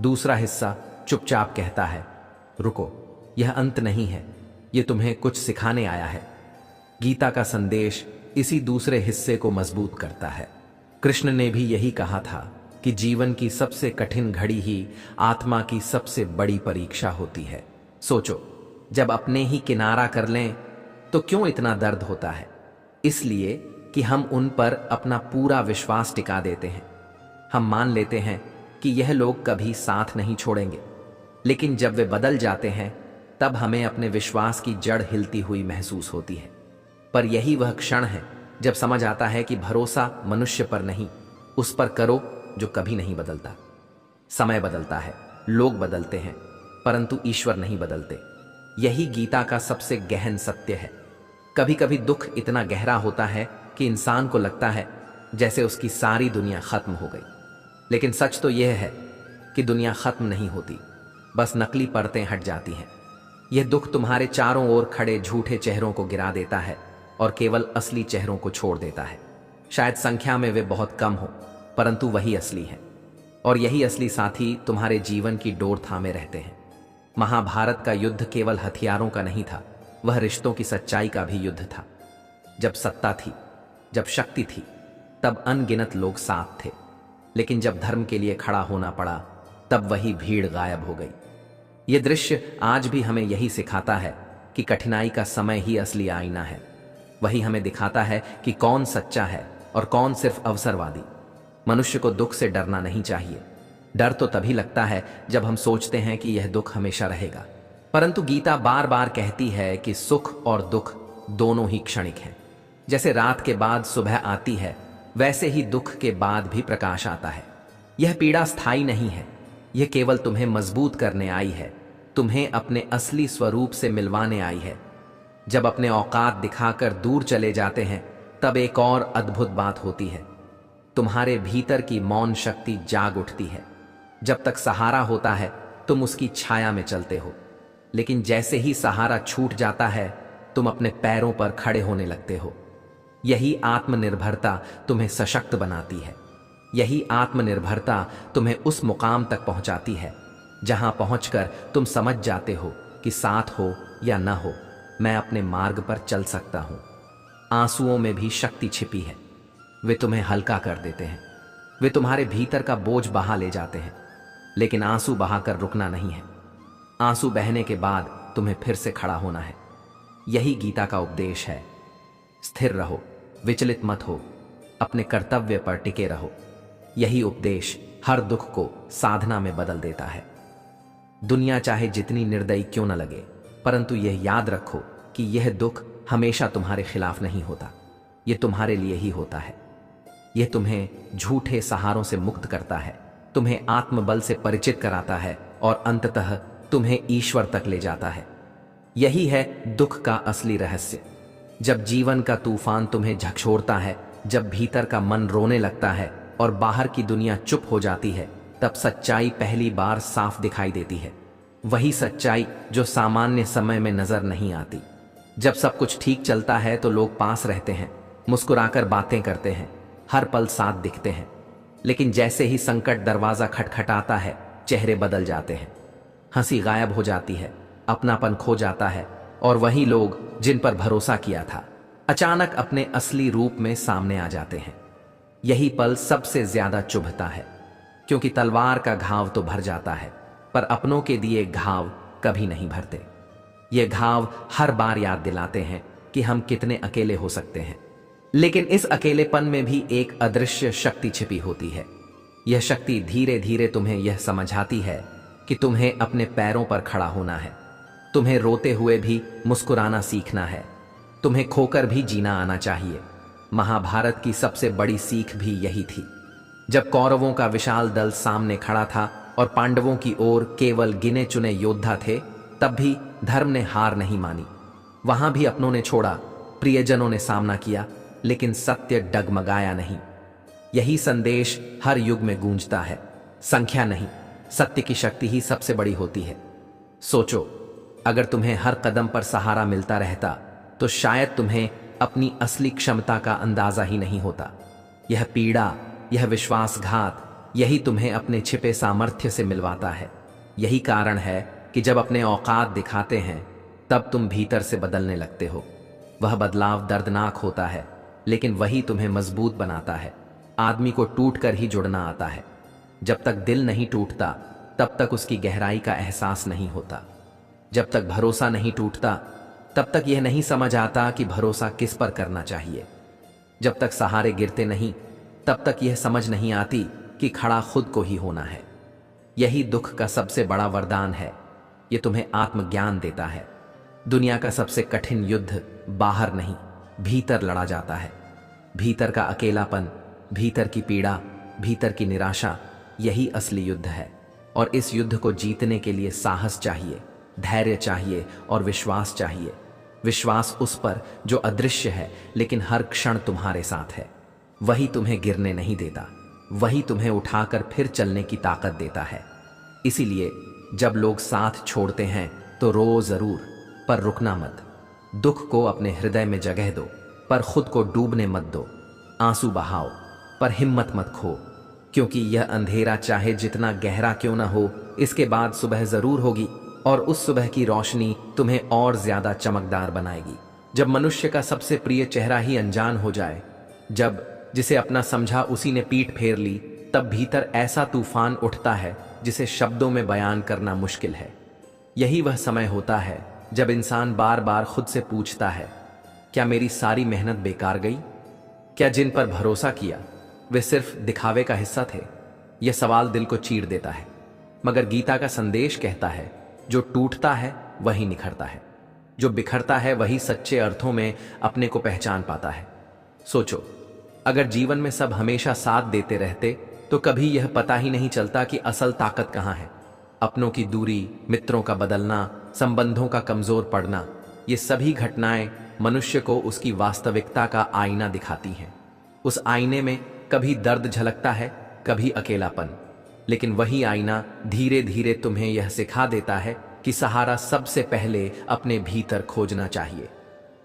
दूसरा हिस्सा चुपचाप कहता है, रुको, यह अंत नहीं है, यह तुम्हें कुछ सिखाने आया है। गीता का संदेश इसी दूसरे हिस्से को मजबूत करता है। कृष्ण ने भी यही कहा था कि जीवन की सबसे कठिन घड़ी ही आत्मा की सबसे बड़ी परीक्षा होती है। सोचो, जब अपने ही किनारा कर लें तो क्यों इतना दर्द होता है? इसलिए कि हम उन पर अपना पूरा विश्वास टिका देते हैं। हम मान लेते हैं कि यह लोग कभी साथ नहीं छोड़ेंगे, लेकिन जब वे बदल जाते हैं तब हमें अपने विश्वास की जड़ हिलती हुई महसूस होती है। पर यही वह क्षण है जब समझ आता है कि भरोसा मनुष्य पर नहीं, उस पर करो जो कभी नहीं बदलता। समय बदलता है, लोग बदलते हैं, परंतु ईश्वर नहीं बदलते। यही गीता का सबसे गहन सत्य है। कभी कभी दुख इतना गहरा होता है कि इंसान को लगता है जैसे उसकी सारी दुनिया खत्म हो गई। लेकिन सच तो यह है कि दुनिया खत्म नहीं होती, बस नकली परतें हट जाती हैं। यह दुख तुम्हारे चारों ओर खड़े झूठे चेहरों को गिरा देता है और केवल असली चेहरों को छोड़ देता है। शायद संख्या में वे बहुत कम हो, परंतु वही असली है। और यही असली साथी तुम्हारे जीवन की डोर थामे रहते हैं। महाभारत का युद्ध केवल हथियारों का नहीं था, वह रिश्तों की सच्चाई का भी युद्ध था। जब सत्ता थी, जब शक्ति थी, तब अनगिनत लोग साथ थे, लेकिन जब धर्म के लिए खड़ा होना पड़ा तब वही भीड़ गायब हो गई। यह दृश्य आज भी हमें यही सिखाता है कि कठिनाई का समय ही असली आईना है। वही हमें दिखाता है कि कौन सच्चा है और कौन सिर्फ अवसरवादी। मनुष्य को दुख से डरना नहीं चाहिए। डर तो तभी लगता है जब हम सोचते हैं कि यह दुख हमेशा रहेगा। परंतु गीता बार बार कहती है कि सुख और दुख दोनों ही क्षणिक हैं। जैसे रात के बाद सुबह आती है, वैसे ही दुख के बाद भी प्रकाश आता है। यह पीड़ा स्थायी नहीं है, यह केवल तुम्हें मजबूत करने आई है, तुम्हें अपने असली स्वरूप से मिलवाने आई है। जब अपने औकात दिखाकर दूर चले जाते हैं तब एक और अद्भुत बात होती है। तुम्हारे भीतर की मौन शक्ति जाग उठती है। जब तक सहारा होता है तुम उसकी छाया में चलते हो, लेकिन जैसे ही सहारा छूट जाता है तुम अपने पैरों पर खड़े होने लगते हो। यही आत्मनिर्भरता तुम्हें सशक्त बनाती है। यही आत्मनिर्भरता तुम्हें उस मुकाम तक पहुंचाती है जहां पहुंचकर तुम समझ जाते हो कि साथ हो या न हो, मैं अपने मार्ग पर चल सकता हूं। आंसुओं में भी शक्ति छिपी है। वे तुम्हें हल्का कर देते हैं। वे तुम्हारे भीतर का बोझ बहा ले जाते हैं। लेकिन आंसू बहाकर रुकना नहीं है। आंसू बहने के बाद तुम्हें फिर से खड़ा होना है। यही गीता का उपदेश है। स्थिर रहो, विचलित मत हो, अपने कर्तव्य पर टिके रहो। यही उपदेश हर दुख को साधना में बदल देता है। दुनिया चाहे जितनी निर्दयी क्यों न लगे, परंतु यह याद रखो कि यह दुख हमेशा तुम्हारे खिलाफ नहीं होता। यह तुम्हारे लिए ही होता है। यह तुम्हें झूठे सहारों से मुक्त करता है, तुम्हें आत्मबल से परिचित कराता है और अंततः तुम्हें ईश्वर तक ले जाता है। यही है दुख का असली रहस्य। जब जीवन का तूफान तुम्हें झकझोरता है, जब भीतर का मन रोने लगता है और बाहर की दुनिया चुप हो जाती है, तब सच्चाई पहली बार साफ दिखाई देती है। वही सच्चाई जो सामान्य समय में नजर नहीं आती। जब सब कुछ ठीक चलता है तो लोग पास रहते हैं, मुस्कुराकर बातें करते हैं, हर पल साथ दिखते हैं। लेकिन जैसे ही संकट दरवाजा खटखटाता है, चेहरे बदल जाते हैं। हंसी गायब हो जाती है, अपनापन खो जाता है और वही लोग जिन पर भरोसा किया था अचानक अपने असली रूप में सामने आ जाते हैं। यही पल सबसे ज्यादा चुभता है, क्योंकि तलवार का घाव तो भर जाता है, पर अपनों के दिए घाव कभी नहीं भरते। ये घाव हर बार याद दिलाते हैं कि हम कितने अकेले हो सकते हैं। लेकिन इस अकेलेपन में भी एक अदृश्य शक्ति छिपी होती है। यह शक्ति धीरे धीरे तुम्हें यह समझाती है कि तुम्हें अपने पैरों पर खड़ा होना है। तुम्हें रोते हुए भी मुस्कुराना सीखना है। तुम्हें खोकर भी जीना आना चाहिए। महाभारत की सबसे बड़ी सीख भी यही थी। जब कौरवों का विशाल दल सामने खड़ा था और पांडवों की ओर केवल गिने चुने योद्धा थे, तब भी धर्म ने हार नहीं मानी। वहां भी अपनों ने छोड़ा, प्रियजनों ने सामना किया, लेकिन सत्य डगमगाया नहीं। यही संदेश हर युग में गूंजता है। संख्या नहीं, सत्य की शक्ति ही सबसे बड़ी होती है। सोचो, अगर तुम्हें हर कदम पर सहारा मिलता रहता तो शायद तुम्हें अपनी असली क्षमता का अंदाजा ही नहीं होता। यह पीड़ा, यह विश्वासघात, यही तुम्हें अपने छिपे सामर्थ्य से मिलवाता है। यही कारण है कि जब अपने औकात दिखाते हैं तब तुम भीतर से बदलने लगते हो। वह बदलाव दर्दनाक होता है, लेकिन वही तुम्हें मजबूत बनाता है। आदमी को टूट कर ही जुड़ना आता है, जब तक दिल नहीं टूटता तब तक उसकी गहराई का एहसास नहीं होता। जब तक भरोसा नहीं टूटता तब तक यह नहीं समझ आता कि भरोसा किस पर करना चाहिए। जब तक सहारे गिरते नहीं तब तक यह समझ नहीं आती कि खड़ा खुद को ही होना है। यही दुख का सबसे बड़ा वरदान है। यह तुम्हें आत्मज्ञान देता है। दुनिया का सबसे कठिन युद्ध बाहर नहीं, भीतर लड़ा जाता है। भीतर का अकेलापन, भीतर की पीड़ा, भीतर की निराशा, यही असली युद्ध है। और इस युद्ध को जीतने के लिए साहस चाहिए, धैर्य चाहिए और विश्वास चाहिए। विश्वास उस पर जो अदृश्य है लेकिन हर क्षण तुम्हारे साथ है। वही तुम्हें गिरने नहीं देता, वही तुम्हें उठाकर फिर चलने की ताकत देता है। इसीलिए जब लोग साथ छोड़ते हैं तो रो जरूर, पर रुकना मत। दुख को अपने हृदय में जगह दो, पर खुद को डूबने मत दो। आंसू बहाओ, पर हिम्मत मत खो, क्योंकि यह अंधेरा चाहे जितना गहरा क्यों ना हो, इसके बाद सुबह जरूर होगी और उस सुबह की रोशनी तुम्हें और ज्यादा चमकदार बनाएगी। जब मनुष्य का सबसे प्रिय चेहरा ही अनजान हो जाए, जब जिसे अपना समझा उसी ने पीठ फेर ली, तब भीतर ऐसा तूफान उठता है जिसे शब्दों में बयान करना मुश्किल है। यही वह समय होता है जब इंसान बार बार खुद से पूछता है, क्या मेरी सारी मेहनत बेकार गई? क्या जिन पर भरोसा किया वे सिर्फ दिखावे का हिस्सा थे? यह सवाल दिल को चीर देता है। मगर गीता का संदेश कहता है, जो टूटता है वही निखरता है, जो बिखरता है वही सच्चे अर्थों में अपने को पहचान पाता है। सोचो, अगर जीवन में सब हमेशा साथ देते रहते तो कभी यह पता ही नहीं चलता कि असल ताकत कहाँ है। अपनों की दूरी, मित्रों का बदलना, संबंधों का कमजोर पड़ना, ये सभी घटनाएं मनुष्य को उसकी वास्तविकता का आईना दिखाती हैं। उस आईने में कभी दर्द झलकता है, कभी अकेलापन, लेकिन वही आईना धीरे धीरे तुम्हें यह सिखा देता है कि सहारा सबसे पहले अपने भीतर खोजना चाहिए।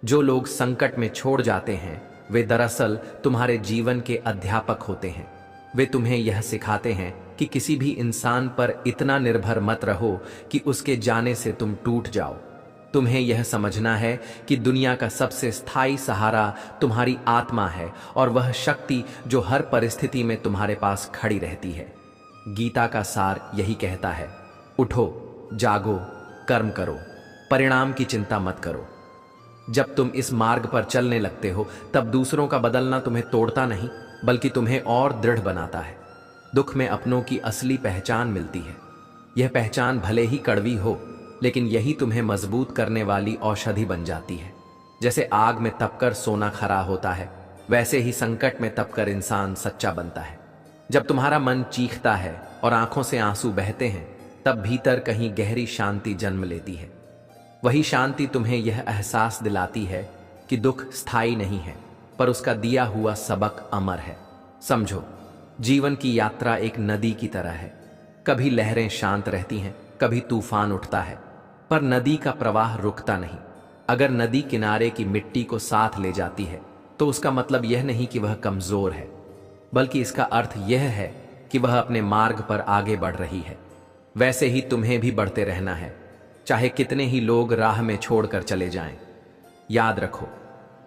जो लोग संकट में छोड़ जाते हैं वे दरअसल तुम्हारे जीवन के अध्यापक होते हैं। वे तुम्हें यह सिखाते हैं कि किसी भी इंसान पर इतना निर्भर मत रहो कि उसके जाने से तुम टूट जाओ। तुम्हें यह समझना है कि दुनिया का सबसे स्थायी सहारा तुम्हारी आत्मा है और वह शक्ति जो हर परिस्थिति में तुम्हारे पास खड़ी रहती है। गीता का सार यही कहता है, उठो, जागो, कर्म करो, परिणाम की चिंता मत करो। जब तुम इस मार्ग पर चलने लगते हो तब दूसरों का बदलना तुम्हें तोड़ता नहीं बल्कि तुम्हें और दृढ़ बनाता है। दुख में अपनों की असली पहचान मिलती है। यह पहचान भले ही कड़वी हो, लेकिन यही तुम्हें मजबूत करने वाली औषधि बन जाती है। जैसे आग में तपकर सोना खरा होता है, वैसे ही संकट में तपकर इंसान सच्चा बनता है। जब तुम्हारा मन चीखता है और आंखों से आंसू बहते हैं, तब भीतर कहीं गहरी शांति जन्म लेती है। वही शांति तुम्हें यह एहसास दिलाती है कि दुख स्थायी नहीं है, पर उसका दिया हुआ सबक अमर है। समझो, जीवन की यात्रा एक नदी की तरह है। कभी लहरें शांत रहती हैं, कभी तूफान उठता है, पर नदी का प्रवाह रुकता नहीं। अगर नदी किनारे की मिट्टी को साथ ले जाती है तो उसका मतलब यह नहीं कि वह कमजोर है, बल्कि इसका अर्थ यह है कि वह अपने मार्ग पर आगे बढ़ रही है। वैसे ही तुम्हें भी बढ़ते रहना है, चाहे कितने ही लोग राह में छोड़कर चले जाएं। याद रखो,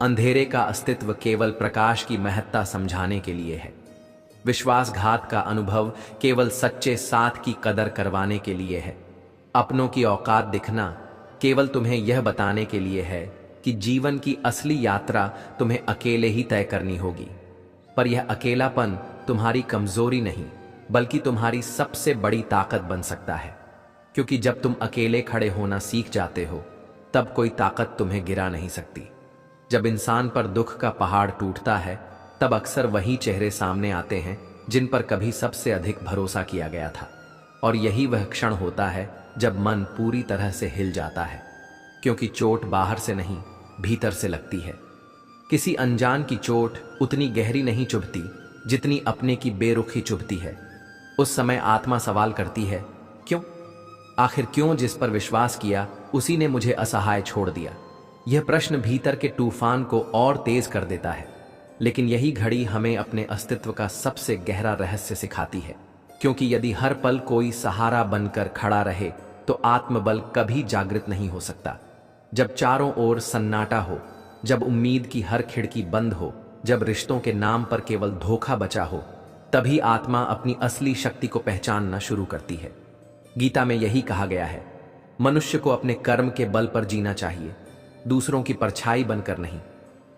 अंधेरे का अस्तित्व केवल प्रकाश की महत्ता समझाने के लिए है। विश्वासघात का अनुभव केवल सच्चे साथ की कदर करवाने के लिए है। अपनों की औकात दिखना केवल तुम्हें यह बताने के लिए है कि जीवन की असली यात्रा तुम्हें अकेले ही तय करनी होगी। पर यह अकेलापन तुम्हारी कमजोरी नहीं, बल्कि तुम्हारी सबसे बड़ी ताकत बन सकता है। क्योंकि जब तुम अकेले खड़े होना सीख जाते हो, तब कोई ताकत तुम्हें गिरा नहीं सकती। जब इंसान पर दुख का पहाड़ टूटता है, तब अक्सर वही चेहरे सामने आते हैं जिन पर कभी सबसे अधिक भरोसा किया गया था। और यही वह क्षण होता है जब मन पूरी तरह से हिल जाता है, क्योंकि चोट बाहर से नहीं, भीतर से लगती है। किसी अनजान की चोट उतनी गहरी नहीं चुभती जितनी अपने की बेरुखी चुभती है। उस समय आत्मा सवाल करती है, क्यों? आखिर क्यों? जिस पर विश्वास किया उसी ने मुझे असहाय छोड़ दिया। यह प्रश्न भीतर के तूफान को और तेज कर देता है। लेकिन यही घड़ी हमें अपने अस्तित्व का सबसे गहरा रहस्य सिखाती है, क्योंकि यदि हर पल कोई सहारा बनकर खड़ा रहे तो आत्मबल कभी जागृत नहीं हो सकता। जब चारों ओर सन्नाटा हो, जब उम्मीद की हर खिड़की बंद हो, जब रिश्तों के नाम पर केवल धोखा बचा हो, तभी आत्मा अपनी असली शक्ति को पहचानना शुरू करती है। गीता में यही कहा गया है, मनुष्य को अपने कर्म के बल पर जीना चाहिए, दूसरों की परछाई बनकर नहीं।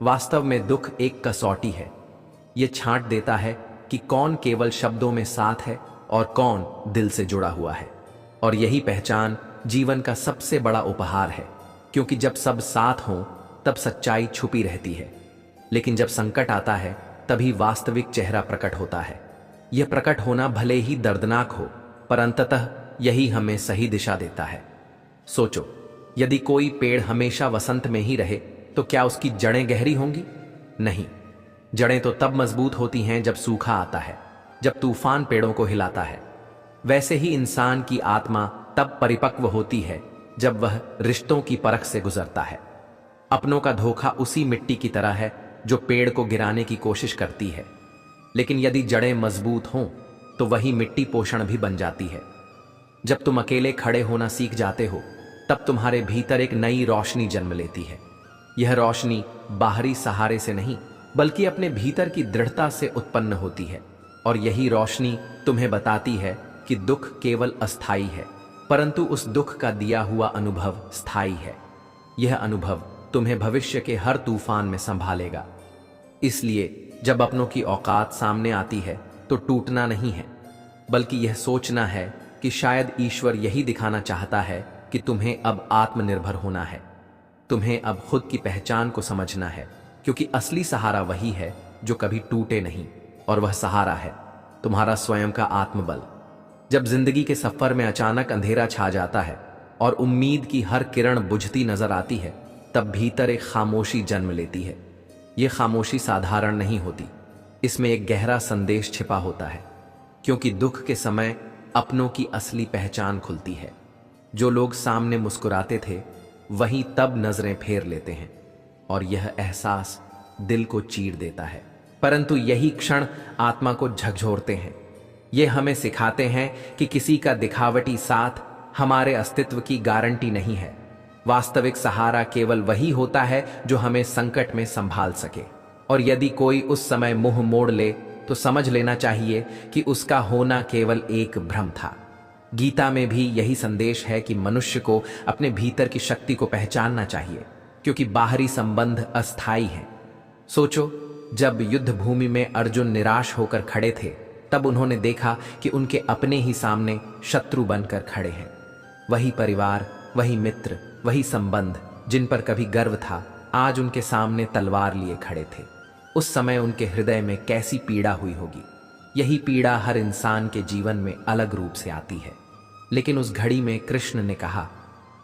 वास्तव में दुख एक कसौटी है। ये छांट देता है कि कौन केवल शब्दों में साथ है और कौन दिल से जुड़ा हुआ है। और यही पहचान जीवन का सबसे बड़ा उपहार है, क्योंकि जब सब साथ हों तब सच्चाई छुपी रहती है, लेकिन जब संकट आता है तभी वास्तविक चेहरा प्रकट होता है। यह प्रकट होना भले ही दर्दनाक हो, पर अंततः यही हमें सही दिशा देता है। सोचो, यदि कोई पेड़ हमेशा वसंत में ही रहे तो क्या उसकी जड़ें गहरी होंगी? नहीं। जड़ें तो तब मजबूत होती हैं जब सूखा आता है, जब तूफान पेड़ों को हिलाता है। वैसे ही इंसान की आत्मा तब परिपक्व होती है जब वह रिश्तों की परख से गुजरता है। अपनों का धोखा उसी मिट्टी की तरह है जो पेड़ को गिराने की कोशिश करती है, लेकिन यदि जड़ें मजबूत हों तो वही मिट्टी पोषण भी बन जाती है। जब तुम अकेले खड़े होना सीख जाते हो तब तुम्हारे भीतर एक नई रोशनी जन्म लेती है। यह रोशनी बाहरी सहारे से नहीं बल्कि अपने भीतर की दृढ़ता से उत्पन्न होती है, और यही रोशनी तुम्हें बताती है कि दुख केवल अस्थायी है, परंतु उस दुख का दिया हुआ अनुभव स्थायी है। यह अनुभव तुम्हें भविष्य के हर तूफान में संभालेगा। इसलिए जब अपनों की औकात सामने आती है तो टूटना नहीं है, बल्कि यह सोचना है कि शायद ईश्वर यही दिखाना चाहता है कि तुम्हें अब आत्मनिर्भर होना है, तुम्हें अब खुद की पहचान को समझना है, क्योंकि असली सहारा वही है जो कभी टूटे नहीं, और वह सहारा है तुम्हारा स्वयं का आत्मबल। जब जिंदगी के सफर में अचानक अंधेरा छा जाता है और उम्मीद की हर किरण बुझती नजर आती है, तब भीतर एक खामोशी जन्म लेती है। यह खामोशी साधारण नहीं होती, इसमें एक गहरा संदेश छिपा होता है, क्योंकि दुख के समय अपनों की असली पहचान खुलती है। जो लोग सामने मुस्कुराते थे वहीं तब नजरें फेर लेते हैं, और यह एहसास दिल को चीर देता है। परंतु यही क्षण आत्मा को झकझोरते हैं। ये हमें सिखाते हैं कि किसी का दिखावटी साथ हमारे अस्तित्व की गारंटी नहीं है। वास्तविक सहारा केवल वही होता है जो हमें संकट में संभाल सके, और यदि कोई उस समय मुंह मोड़ ले तो समझ लेना चाहिए कि उसका होना केवल एक भ्रम था। गीता में भी यही संदेश है कि मनुष्य को अपने भीतर की शक्ति को पहचानना चाहिए, क्योंकि बाहरी संबंध अस्थायी हैं। सोचो, जब युद्ध भूमि में अर्जुन निराश होकर खड़े थे तब उन्होंने देखा कि उनके अपने ही सामने शत्रु बनकर खड़े हैं। वही परिवार, वही मित्र, वही संबंध जिन पर कभी गर्व था, आज उनके सामने तलवार लिए खड़े थे। उस समय उनके हृदय में कैसी पीड़ा हुई होगी। यही पीड़ा हर इंसान के जीवन में अलग रूप से आती है, लेकिन उस घड़ी में कृष्ण ने कहा,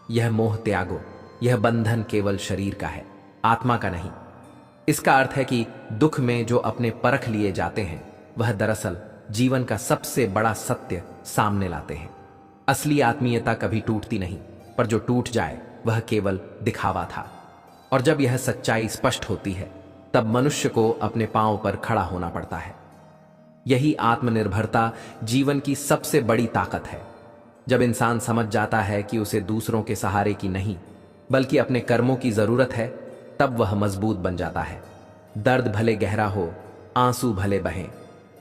यह मोह त्यागो, यह बंधन केवल शरीर का है, आत्मा का नहीं। इसका अर्थ है कि दुख में जो अपने परख लिए जाते हैं वह दरअसल जीवन का सबसे बड़ा सत्य सामने लाते हैं। असली आत्मीयता कभी टूटती नहीं, पर जो टूट जाए वह केवल दिखावा था। और जब यह सच्चाई स्पष्ट होती है तब मनुष्य को अपने पांव पर खड़ा होना पड़ता है। यही आत्मनिर्भरता जीवन की सबसे बड़ी ताकत है। जब इंसान समझ जाता है कि उसे दूसरों के सहारे की नहीं बल्कि अपने कर्मों की जरूरत है, तब वह मजबूत बन जाता है। दर्द भले गहरा हो, आंसू भले बहें,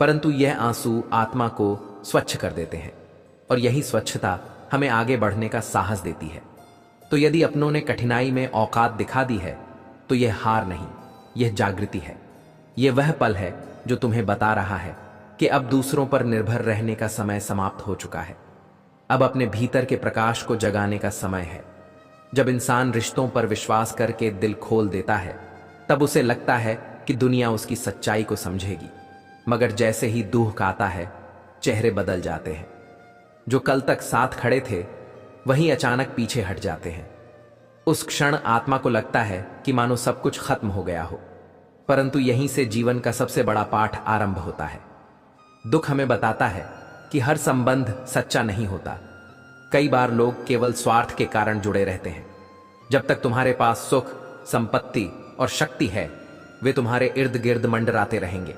परंतु यह आंसू आत्मा को स्वच्छ कर देते हैं, और यही स्वच्छता हमें आगे बढ़ने का साहस देती है। तो यदि अपनों ने कठिनाई में औकात दिखा दी है तो यह हार नहीं, यह जागृति है। यह वह पल है जो तुम्हें बता रहा है कि अब दूसरों पर निर्भर रहने का समय समाप्त हो चुका है। अब अपने भीतर के प्रकाश को जगाने का समय है। जब इंसान रिश्तों पर विश्वास करके दिल खोल देता है तब उसे लगता है कि दुनिया उसकी सच्चाई को समझेगी, मगर जैसे ही दुख आता है चेहरे बदल जाते हैं। जो कल तक साथ खड़े थे वहीं अचानक पीछे हट जाते हैं। उस क्षण आत्मा को लगता है कि मानो सब कुछ खत्म हो गया हो, परंतु यहीं से जीवन का सबसे बड़ा पाठ आरंभ होता है। दुख हमें बताता है कि हर संबंध सच्चा नहीं होता। कई बार लोग केवल स्वार्थ के कारण जुड़े रहते हैं। जब तक तुम्हारे पास सुख, संपत्ति और शक्ति है, वे तुम्हारे इर्द गिर्द मंडराते रहेंगे,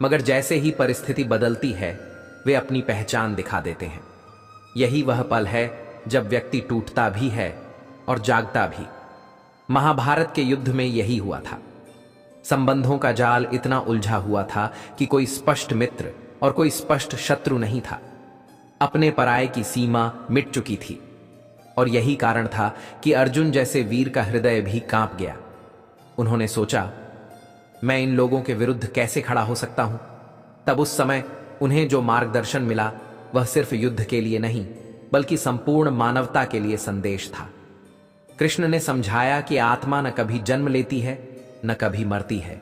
मगर जैसे ही परिस्थिति बदलती है वे अपनी पहचान दिखा देते हैं। यही वह पल है जब व्यक्ति टूटता भी है और जागता भी। महाभारत के युद्ध में यही हुआ था। संबंधों का जाल इतना उलझा हुआ था कि कोई स्पष्ट मित्र, और कोई स्पष्ट शत्रु नहीं था। अपने पराये की सीमा मिट चुकी थी और यही कारण था कि अर्जुन जैसे वीर का हृदय भी कांप गया। उन्होंने सोचा, मैं इन लोगों के विरुद्ध कैसे खड़ा हो सकता हूं। तब उस समय उन्हें जो मार्गदर्शन मिला वह सिर्फ युद्ध के लिए नहीं बल्कि संपूर्ण मानवता के लिए संदेश था। कृष्ण ने समझाया कि आत्मा न कभी जन्म लेती है न कभी मरती है,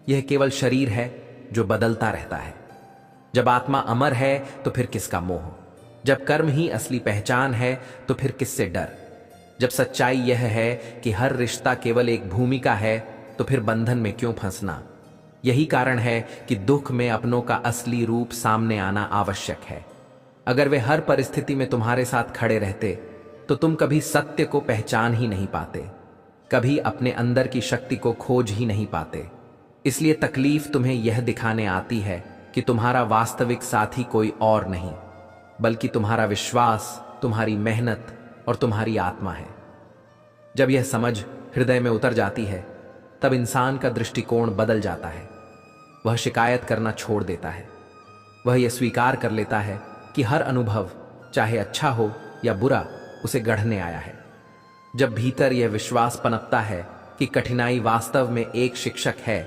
यह केवल शरीर है जो बदलता रहता है। जब आत्मा अमर है तो फिर किसका मोह, जब कर्म ही असली पहचान है तो फिर किससे डर। जब सच्चाई यह है कि हर रिश्ता केवल एक भूमिका है तो फिर बंधन में क्यों फंसना। यही कारण है कि दुख में अपनों का असली रूप सामने आना आवश्यक है। अगर वे हर परिस्थिति में तुम्हारे साथ खड़े रहते तो तुम कभी सत्य को पहचान ही नहीं पाते, कभी अपने अंदर की शक्ति को खोज ही नहीं पाते। इसलिए तकलीफ तुम्हें यह दिखाने आती है कि तुम्हारा वास्तविक साथी कोई और नहीं बल्कि तुम्हारा विश्वास, तुम्हारी मेहनत और तुम्हारी आत्मा है। जब यह समझ हृदय में उतर जाती है तब इंसान का दृष्टिकोण बदल जाता है। वह शिकायत करना छोड़ देता है। वह यह स्वीकार कर लेता है कि हर अनुभव, चाहे अच्छा हो या बुरा, उसे गढ़ने आया है। जब भीतर यह विश्वास पनपता है कि कठिनाई वास्तव में एक शिक्षक है,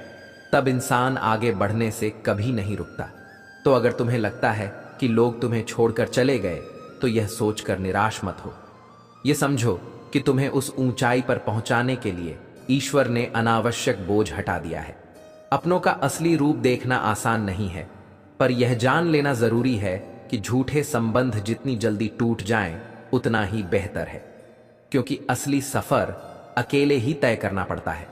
तब इंसान आगे बढ़ने से कभी नहीं रुकता। तो अगर तुम्हें लगता है कि लोग तुम्हें छोड़कर चले गए तो यह सोचकर निराश मत हो। यह समझो कि तुम्हें उस ऊंचाई पर पहुंचाने के लिए ईश्वर ने अनावश्यक बोझ हटा दिया है। अपनों का असली रूप देखना आसान नहीं है, पर यह जान लेना जरूरी है कि झूठे संबंध जितनी जल्दी टूट जाएं, उतना ही बेहतर है। क्योंकि असली सफर अकेले ही तय करना पड़ता है,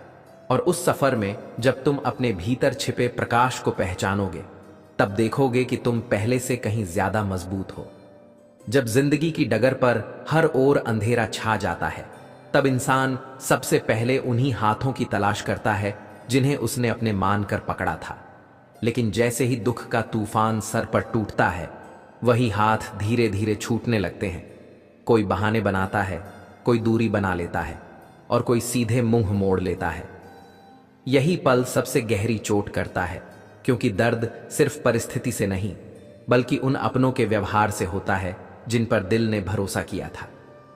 और उस सफर में जब तुम अपने भीतर छिपे प्रकाश को पहचानोगे, तब देखोगे कि तुम पहले से कहीं ज्यादा मजबूत हो। जब जिंदगी की डगर पर हर ओर अंधेरा छा जाता है, तब इंसान सबसे पहले उन्हीं हाथों की तलाश करता है जिन्हें उसने अपने मानकर पकड़ा था। लेकिन जैसे ही दुख का तूफान सर पर टूटता है, वही हाथ धीरे धीरे छूटने लगते हैं। कोई बहाने बनाता है, कोई दूरी बना लेता है और कोई सीधे मुंह मोड़ लेता है। यही पल सबसे गहरी चोट करता है, क्योंकि दर्द सिर्फ परिस्थिति से नहीं बल्कि उन अपनों के व्यवहार से होता है जिन पर दिल ने भरोसा किया था।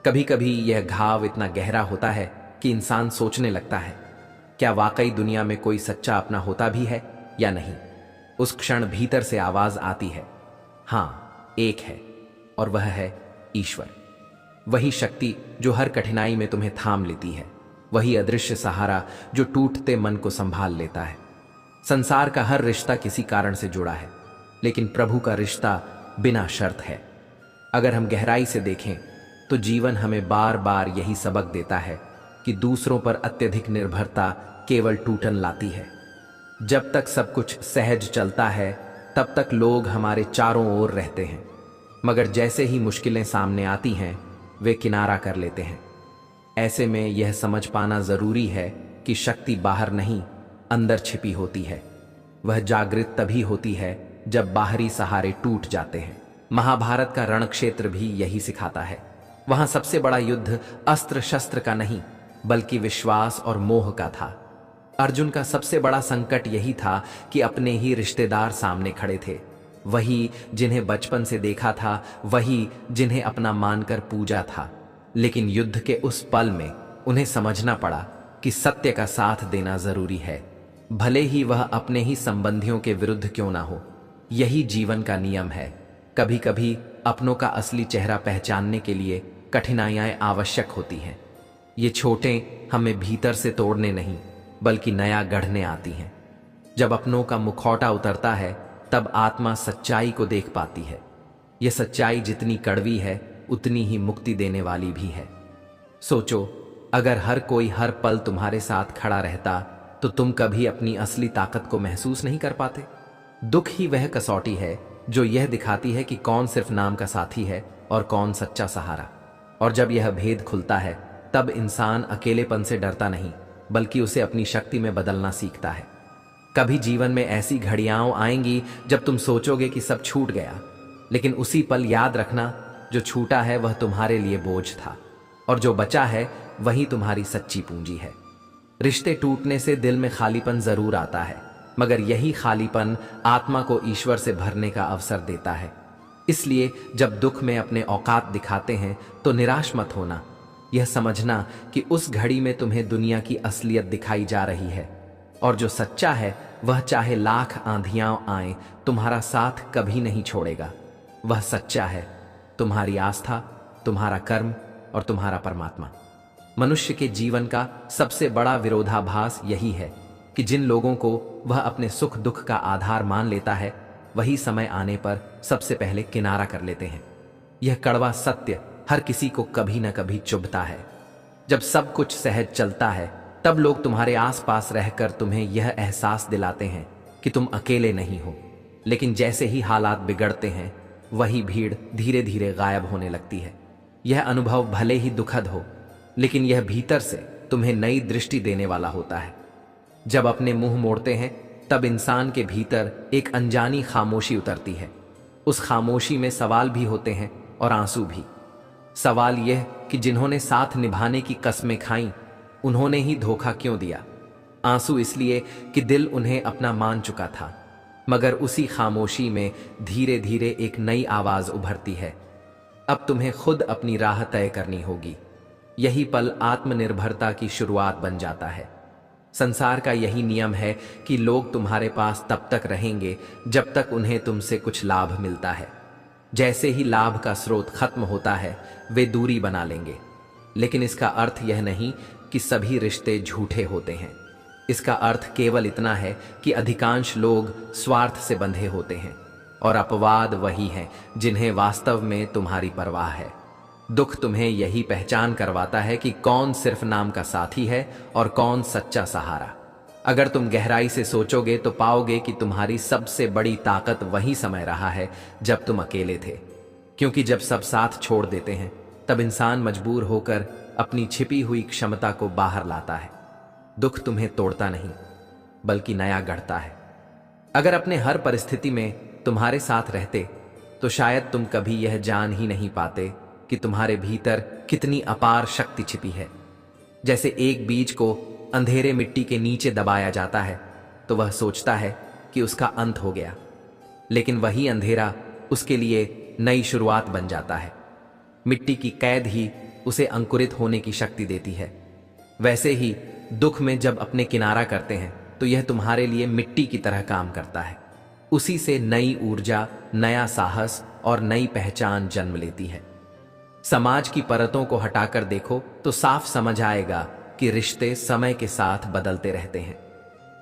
कभी कभी यह घाव इतना गहरा होता है कि इंसान सोचने लगता है, क्या वाकई दुनिया में कोई सच्चा अपना होता भी है या नहीं। उस क्षण भीतर से आवाज आती है, हाँ, एक है, और वह है ईश्वर। वही शक्ति जो हर कठिनाई में तुम्हें थाम लेती है, वही अदृश्य सहारा जो टूटते मन को संभाल लेता है। संसार का हर रिश्ता किसी कारण से जुड़ा है, लेकिन प्रभु का रिश्ता बिना शर्त है। अगर हम गहराई से देखें तो जीवन हमें बार बार यही सबक देता है कि दूसरों पर अत्यधिक निर्भरता केवल टूटन लाती है। जब तक सब कुछ सहज चलता है तब तक लोग हमारे चारों ओर रहते हैं, मगर जैसे ही मुश्किलें सामने आती हैं वे किनारा कर लेते हैं। ऐसे में यह समझ पाना जरूरी है कि शक्ति बाहर नहीं, अंदर छिपी होती है। वह जागृत तभी होती है जब बाहरी सहारे टूट जाते हैं। महाभारत का रणक्षेत्र भी यही सिखाता है। वहां सबसे बड़ा युद्ध अस्त्र शस्त्र का नहीं बल्कि विश्वास और मोह का था। अर्जुन का सबसे बड़ा संकट यही था कि अपने ही रिश्तेदार सामने खड़े थे, वही जिन्हें बचपन से देखा था, वही जिन्हें अपना मानकर पूजा था। लेकिन युद्ध के उस पल में उन्हें समझना पड़ा कि सत्य का साथ देना जरूरी है, भले ही वह अपने ही संबंधियों के विरुद्ध क्यों ना हो। यही जीवन का नियम है। कभी कभी अपनों का असली चेहरा पहचानने के लिए कठिनाइयां आवश्यक होती हैं। ये छोटें हमें भीतर से तोड़ने नहीं बल्कि नया गढ़ने आती हैं। जब अपनों का मुखौटा उतरता है तब आत्मा सच्चाई को देख पाती है। यह सच्चाई जितनी कड़वी है उतनी ही मुक्ति देने वाली भी है। सोचो, अगर हर कोई हर पल तुम्हारे साथ खड़ा रहता तो तुम कभी अपनी असली ताकत को महसूस नहीं कर पाते। दुख ही वह कसौटी है जो यह दिखाती है कि कौन सिर्फ नाम का साथी है और कौन सच्चा सहारा। और जब यह भेद खुलता है तब इंसान अकेलेपन से डरता नहीं बल्कि उसे अपनी शक्ति में बदलना सीखता है। कभी जीवन में ऐसी घड़ियां आएंगी जब तुम सोचोगे कि सब छूट गया, लेकिन उसी पल याद रखना, जो छूटा है वह तुम्हारे लिए बोझ था और जो बचा है वही तुम्हारी सच्ची पूंजी है। रिश्ते टूटने से दिल में खालीपन जरूर आता है, मगर यही खालीपन आत्मा को ईश्वर से भरने का अवसर देता है। इसलिए जब दुख में अपने औकात दिखाते हैं तो निराश मत होना। यह समझना कि उस घड़ी में तुम्हें दुनिया की असलियत दिखाई जा रही है, और जो सच्चा है वह चाहे लाख आंधियां आए तुम्हारा साथ कभी नहीं छोड़ेगा। वह सच्चा है तुम्हारी आस्था, तुम्हारा कर्म और तुम्हारा परमात्मा। मनुष्य के जीवन का सबसे बड़ा विरोधाभास यही है कि जिन लोगों को वह अपने सुख दुख का आधार मान लेता है, वही समय आने पर सबसे पहले किनारा कर लेते हैं। यह कड़वा सत्य हर किसी को कभी न कभी चुभता है। जब सब कुछ सहज चलता है, तब लोग तुम्हारे आसपास रहकर तुम्हें यह एहसास दिलाते हैं कि तुम अकेले नहीं हो। लेकिन जैसे ही हालात बिगड़ते हैं, वही भीड़ धीरे धीरे गायब होने लगती है। यह अनुभव भले ही दुखद हो, लेकिन यह भीतर से तुम्हें नई दृष्टि देने वाला होता है। जब अपने मुंह मोड़ते हैं, तब इंसान के भीतर एक अनजानी खामोशी उतरती है। उस खामोशी में सवाल भी होते हैं और आंसू भी। सवाल यह कि जिन्होंने साथ निभाने की कस्में खाईं, उन्होंने ही धोखा क्यों दिया। आंसू इसलिए कि दिल उन्हें अपना मान चुका था। मगर उसी खामोशी में धीरे धीरे एक नई आवाज उभरती है। अब तुम्हें खुद अपनी राह तय करनी होगी। यही पल आत्मनिर्भरता की शुरुआत बन जाता है। संसार का यही नियम है कि लोग तुम्हारे पास तब तक रहेंगे जब तक उन्हें तुमसे कुछ लाभ मिलता है। जैसे ही लाभ का स्रोत खत्म होता है, वे दूरी बना लेंगे। लेकिन इसका अर्थ यह नहीं कि सभी रिश्ते झूठे होते हैं। इसका अर्थ केवल इतना है कि अधिकांश लोग स्वार्थ से बंधे होते हैं, और अपवाद वही हैं जिन्हें वास्तव में तुम्हारी परवाह है। दुख तुम्हें यही पहचान करवाता है कि कौन सिर्फ नाम का साथी है और कौन सच्चा सहारा। अगर तुम गहराई से सोचोगे तो पाओगे कि तुम्हारी सबसे बड़ी ताकत वही समय रहा है जब तुम अकेले थे। क्योंकि जब सब साथ छोड़ देते हैं, तब इंसान मजबूर होकर अपनी छिपी हुई क्षमता को बाहर लाता है। दुख तुम्हें तोड़ता नहीं, बल्कि नया गढ़ता है। अगर अपने हर परिस्थिति में तुम्हारे साथ रहते, तो शायद तुम कभी यह जान ही नहीं पाते कि तुम्हारे भीतर कितनी अपार शक्ति छिपी है। जैसे एक बीज को अंधेरे मिट्टी के नीचे दबाया जाता है, तो वह सोचता है कि उसका अंत हो गया, लेकिन वही अंधेरा उसके लिए नई शुरुआत बन जाता है। मिट्टी की कैद ही उसे अंकुरित होने की शक्ति देती है। वैसे ही दुख में जब अपने किनारा करते हैं, तो यह तुम्हारे लिए मिट्टी की तरह काम करता है। उसी से नई ऊर्जा, नया साहस और नई पहचान जन्म लेती है। समाज की परतों को हटाकर देखो तो साफ समझ आएगा कि रिश्ते समय के साथ बदलते रहते हैं।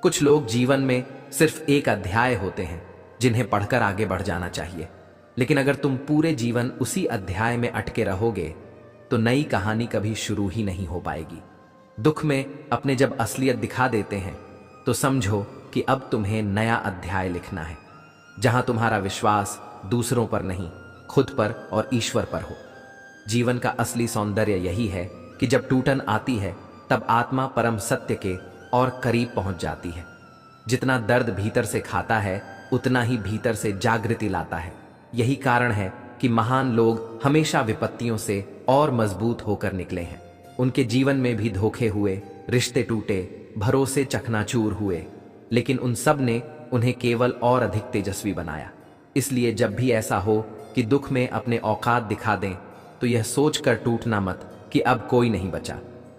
कुछ लोग जीवन में सिर्फ एक अध्याय होते हैं जिन्हें पढ़कर आगे बढ़ जाना चाहिए, लेकिन अगर तुम पूरे जीवन उसी अध्याय में अटके रहोगे तो नई कहानी कभी शुरू ही नहीं हो पाएगी। दुख में अपने जब असलियत दिखा देते हैं, तो समझो कि अब तुम्हें नया अध्याय लिखना है, जहां तुम्हारा विश्वास दूसरों पर नहीं, खुद पर और ईश्वर पर हो। जीवन का असली सौंदर्य यही है कि जब टूटन आती है, तब आत्मा परम सत्य के और करीब पहुंच जाती है। जितना दर्द भीतर से खाता है, उतना ही भीतर से जागृति लाता है। यही कारण है कि महान लोग हमेशा विपत्तियों से और मजबूत होकर निकले हैं। उनके जीवन में भी धोखे हुए, रिश्ते टूटे, भरोसे चकनाचूर हुए, लेकिन उन सब ने उन्हें केवल और अधिक तेजस्वी बनाया। इसलिए जब भी ऐसा हो कि दुख में अपने औकात दिखा दें, तो यह सोचकर टूटना मत कि अब कोई नहीं बचा।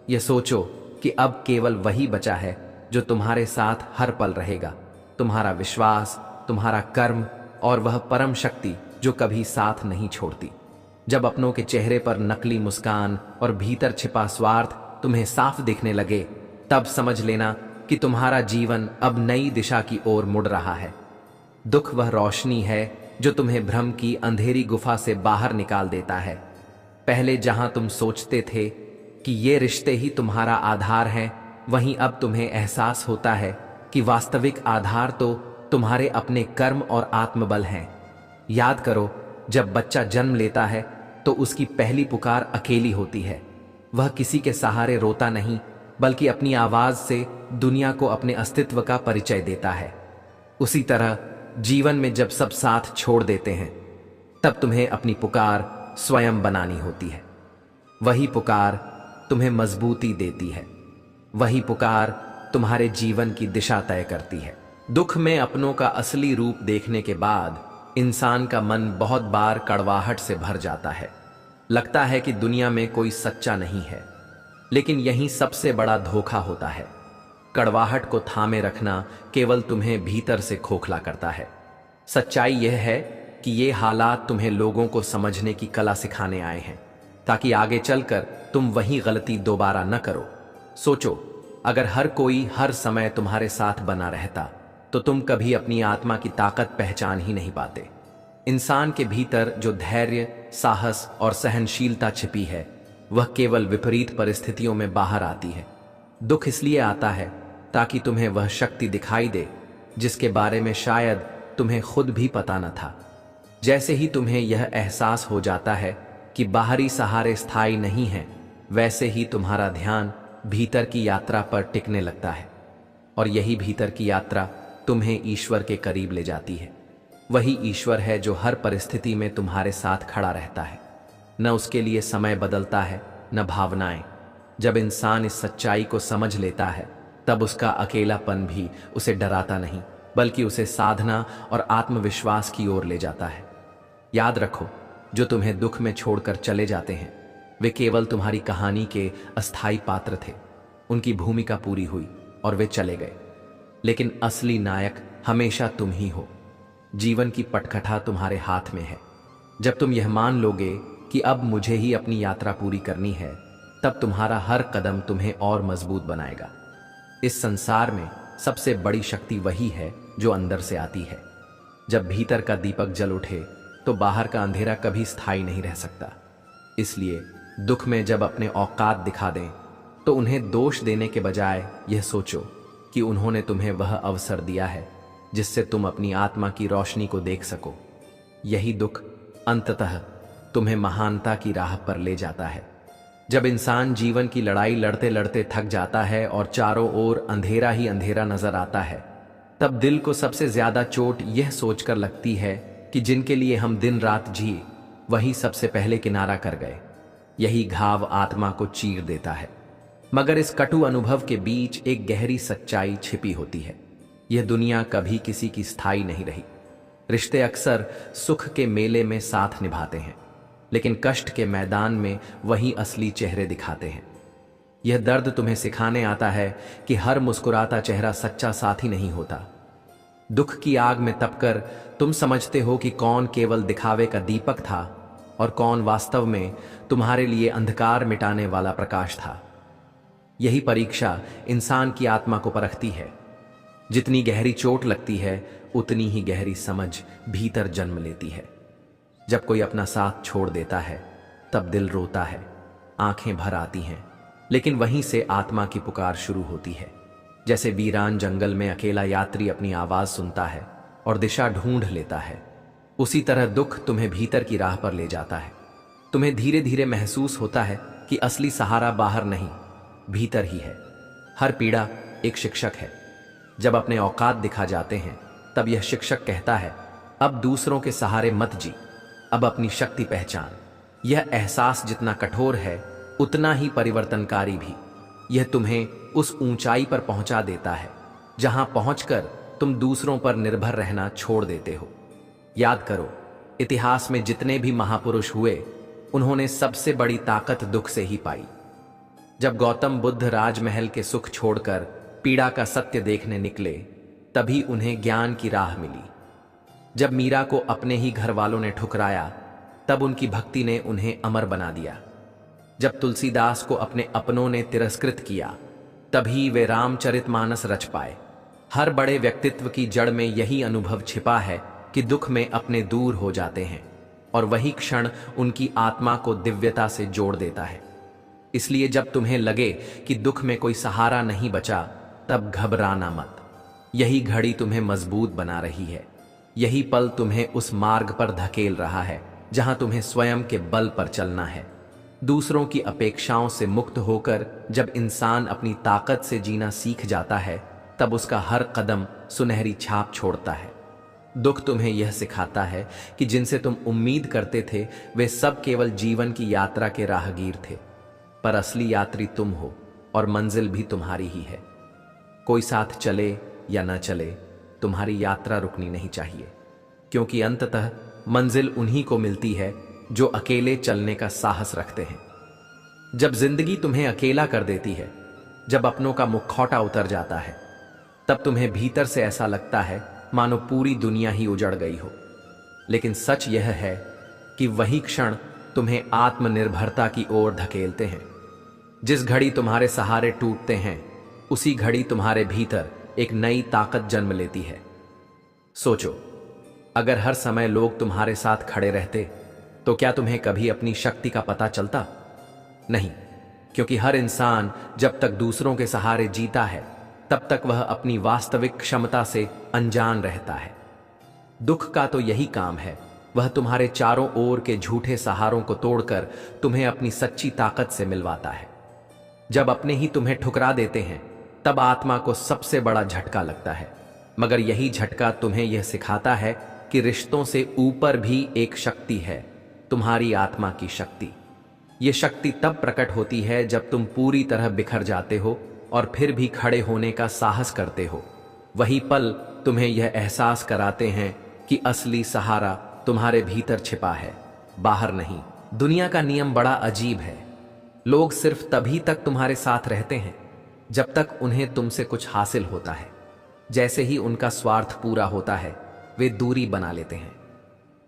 यह सोचो कि अब केवल वही बचा है जो तुम्हारे साथ हर पल रहेगा, तुम्हारा विश्वास, तुम्हारा कर्म और वह परम शक्ति जो कभी साथ नहीं छोड़ती। जब अपनों के चेहरे पर नकली मुस्कान और भीतर छिपा स्वार्थ तुम्हें साफ दिखने लगे, तब समझ लेना कि तुम्हारा जीवन अब नई दिशा की ओर मुड़ रहा है। दुख वह रोशनी है जो तुम्हें भ्रम की अंधेरी गुफा से बाहर निकाल देता है। पहले जहां तुम सोचते थे कि ये रिश्ते ही तुम्हारा आधार हैं, वहीं अब तुम्हें एहसास होता है कि वास्तविक आधार तो तुम्हारे अपने कर्म और आत्मबल हैं। याद करो, जब बच्चा जन्म लेता है तो उसकी पहली पुकार अकेली होती है। वह किसी के सहारे रोता नहीं, बल्कि अपनी आवाज से दुनिया को अपने अस्तित्व का परिचय देता है। उसी तरह जीवन में जब सब साथ छोड़ देते हैं, तब तुम्हें अपनी पुकार स्वयं बनानी होती है। वही पुकार तुम्हें मजबूती देती है। वही पुकार तुम्हारे जीवन की दिशा तय करती है। दुख में अपनों का असली रूप देखने के बाद इंसान का मन बहुत बार कड़वाहट से भर जाता है। लगता है कि दुनिया में कोई सच्चा नहीं है, लेकिन यही सबसे बड़ा धोखा होता है। कड़वाहट को थामे रखना केवल तुम्हें भीतर से खोखला करता है। सच्चाई यह है कि ये हालात तुम्हें लोगों को समझने की कला सिखाने आए हैं, ताकि आगे चलकर तुम वही गलती दोबारा न करो। सोचो, अगर हर कोई हर समय तुम्हारे साथ बना रहता तो तुम कभी अपनी आत्मा की ताकत पहचान ही नहीं पाते। इंसान के भीतर जो धैर्य, साहस और सहनशीलता छिपी है, वह केवल विपरीत परिस्थितियों में बाहर आती है। दुख इसलिए आता है ताकि तुम्हें वह शक्ति दिखाई दे जिसके बारे में शायद तुम्हें खुद भी पता न था। जैसे ही तुम्हें यह एहसास हो जाता है कि बाहरी सहारे स्थायी नहीं हैं, वैसे ही तुम्हारा ध्यान भीतर की यात्रा पर टिकने लगता है, और यही भीतर की यात्रा तुम्हें ईश्वर के करीब ले जाती है। वही ईश्वर है जो हर परिस्थिति में तुम्हारे साथ खड़ा रहता है। न उसके लिए समय बदलता है, न भावनाएं। जब इंसान इस सच्चाई को समझ लेता है, तब उसका अकेलापन भी उसे डराता नहीं, बल्कि उसे साधना और आत्मविश्वास की ओर ले जाता है। याद रखो, जो तुम्हें दुख में छोड़कर चले जाते हैं, वे केवल तुम्हारी कहानी के अस्थायी पात्र थे। उनकी भूमिका पूरी हुई और वे चले गए, लेकिन असली नायक हमेशा तुम ही हो। जीवन की पटकथा तुम्हारे हाथ में है। जब तुम यह मान लोगे कि अब मुझे ही अपनी यात्रा पूरी करनी है, तब तुम्हारा हर कदम तुम्हें और मजबूत बनाएगा। इस संसार में सबसे बड़ी शक्ति वही है जो अंदर से आती है। जब भीतर का दीपक जल उठे तो बाहर का अंधेरा कभी स्थायी नहीं रह सकता। इसलिए दुख में जब अपने औकात दिखा दें, तो उन्हें दोष देने के बजाय यह सोचो कि उन्होंने तुम्हें वह अवसर दिया है जिससे तुम अपनी आत्मा की रोशनी को देख सको। यही दुख अंततः तुम्हें महानता की राह पर ले जाता है। जब इंसान जीवन की लड़ाई लड़ते लड़ते थक जाता है और चारों ओर अंधेरा ही अंधेरा नजर आता है, तब दिल को सबसे ज्यादा चोट यह सोचकर लगती है कि जिनके लिए हम दिन रात जिए, वही सबसे पहले किनारा कर गए। यही घाव आत्मा को चीर देता है। मगर इस कटु अनुभव के बीच एक गहरी सच्चाई छिपी होती है। यह दुनिया कभी किसी की स्थायी नहीं रही। रिश्ते अक्सर सुख के मेले में साथ निभाते हैं, लेकिन कष्ट के मैदान में वही असली चेहरे दिखाते हैं। यह दर्द तुम्हें सिखाने आता है कि हर मुस्कुराता चेहरा सच्चा साथी नहीं होता। दुख की आग में तपकर तुम समझते हो कि कौन केवल दिखावे का दीपक था और कौन वास्तव में तुम्हारे लिए अंधकार मिटाने वाला प्रकाश था। यही परीक्षा इंसान की आत्मा को परखती है। जितनी गहरी चोट लगती है, उतनी ही गहरी समझ भीतर जन्म लेती है। जब कोई अपना साथ छोड़ देता है, तब दिल रोता है, आंखें भर आती हैं, लेकिन वहीं से आत्मा की पुकार शुरू होती है। जैसे वीरान जंगल में अकेला यात्री अपनी आवाज सुनता है और दिशा ढूंढ लेता है, उसी तरह दुख तुम्हें भीतर की राह पर ले जाता है। तुम्हें धीरे धीरे महसूस होता है कि असली सहारा बाहर नहीं, भीतर ही है। हर पीड़ा एक शिक्षक है। जब अपने औकात दिखा जाते हैं, तब यह शिक्षक कहता है, अब दूसरों के सहारे मत जी, अब अपनी शक्ति पहचान। यह एहसास जितना कठोर है, उतना ही परिवर्तनकारी भी। यह तुम्हें उस ऊंचाई पर पहुंचा देता है जहां पहुंचकर तुम दूसरों पर निर्भर रहना छोड़ देते हो। याद करो, इतिहास में जितने भी महापुरुष हुए, उन्होंने सबसे बड़ी ताकत दुख से ही पाई। जब गौतम बुद्ध राजमहल के सुख छोड़कर पीड़ा का सत्य देखने निकले, तभी उन्हें ज्ञान की राह मिली। जब मीरा को अपने ही घर वालों ने ठुकराया, तब उनकी भक्ति ने उन्हें अमर बना दिया। जब तुलसीदास को अपने अपनों ने तिरस्कृत किया, तभी वे रामचरितमानस रच पाए। हर बड़े व्यक्तित्व की जड़ में यही अनुभव छिपा है कि दुख में अपने दूर हो जाते हैं, और वही क्षण उनकी आत्मा को दिव्यता से जोड़ देता है। इसलिए जब तुम्हें लगे कि दुख में कोई सहारा नहीं बचा, तब घबराना मत। यही घड़ी तुम्हें मजबूत बना रही है। यही पल तुम्हें उस मार्ग पर धकेल रहा है जहां तुम्हें स्वयं के बल पर चलना है। दूसरों की अपेक्षाओं से मुक्त होकर जब इंसान अपनी ताकत से जीना सीख जाता है, तब उसका हर कदम सुनहरी छाप छोड़ता है। दुख तुम्हें यह सिखाता है कि जिनसे तुम उम्मीद करते थे, वे सब केवल जीवन की यात्रा के राहगीर थे, पर असली यात्री तुम हो और मंजिल भी तुम्हारी ही है। कोई साथ चले या न चले, तुम्हारी यात्रा रुकनी नहीं चाहिए, क्योंकि अंततः मंजिल उन्हीं को मिलती है जो अकेले चलने का साहस रखते हैं। जब जिंदगी तुम्हें अकेला कर देती है, जब अपनों का मुखौटा उतर जाता है, तब तुम्हें भीतर से ऐसा लगता है मानो पूरी दुनिया ही उजड़ गई हो। लेकिन सच यह है कि वही क्षण तुम्हें आत्मनिर्भरता की ओर धकेलते हैं। जिस घड़ी तुम्हारे सहारे टूटते हैं, उसी घड़ी तुम्हारे भीतर एक नई ताकत जन्म लेती है। सोचो, अगर हर समय लोग तुम्हारे साथ खड़े रहते तो क्या तुम्हें कभी अपनी शक्ति का पता चलता? नहीं, क्योंकि हर इंसान जब तक दूसरों के सहारे जीता है, तब तक वह अपनी वास्तविक क्षमता से अनजान रहता है। दुख का तो यही काम है, वह तुम्हारे चारों ओर के झूठे सहारों को तोड़कर तुम्हें अपनी सच्ची ताकत से मिलवाता है। जब अपने ही तुम्हें ठुकरा देते हैं, तब आत्मा को सबसे बड़ा झटका लगता है, मगर यही झटका तुम्हें यह सिखाता है कि रिश्तों से ऊपर भी एक शक्ति है, तुम्हारी आत्मा की शक्ति। यह शक्ति तब प्रकट होती है जब तुम पूरी तरह बिखर जाते हो और फिर भी खड़े होने का साहस करते हो। वही पल तुम्हें यह एहसास कराते हैं कि असली सहारा तुम्हारे भीतर छिपा है, बाहर नहीं। दुनिया का नियम बड़ा अजीब है। लोग सिर्फ तभी तक तुम्हारे साथ रहते हैं जब तक उन्हें तुमसे कुछ हासिल होता है। जैसे ही उनका स्वार्थ पूरा होता है, वे दूरी बना लेते हैं।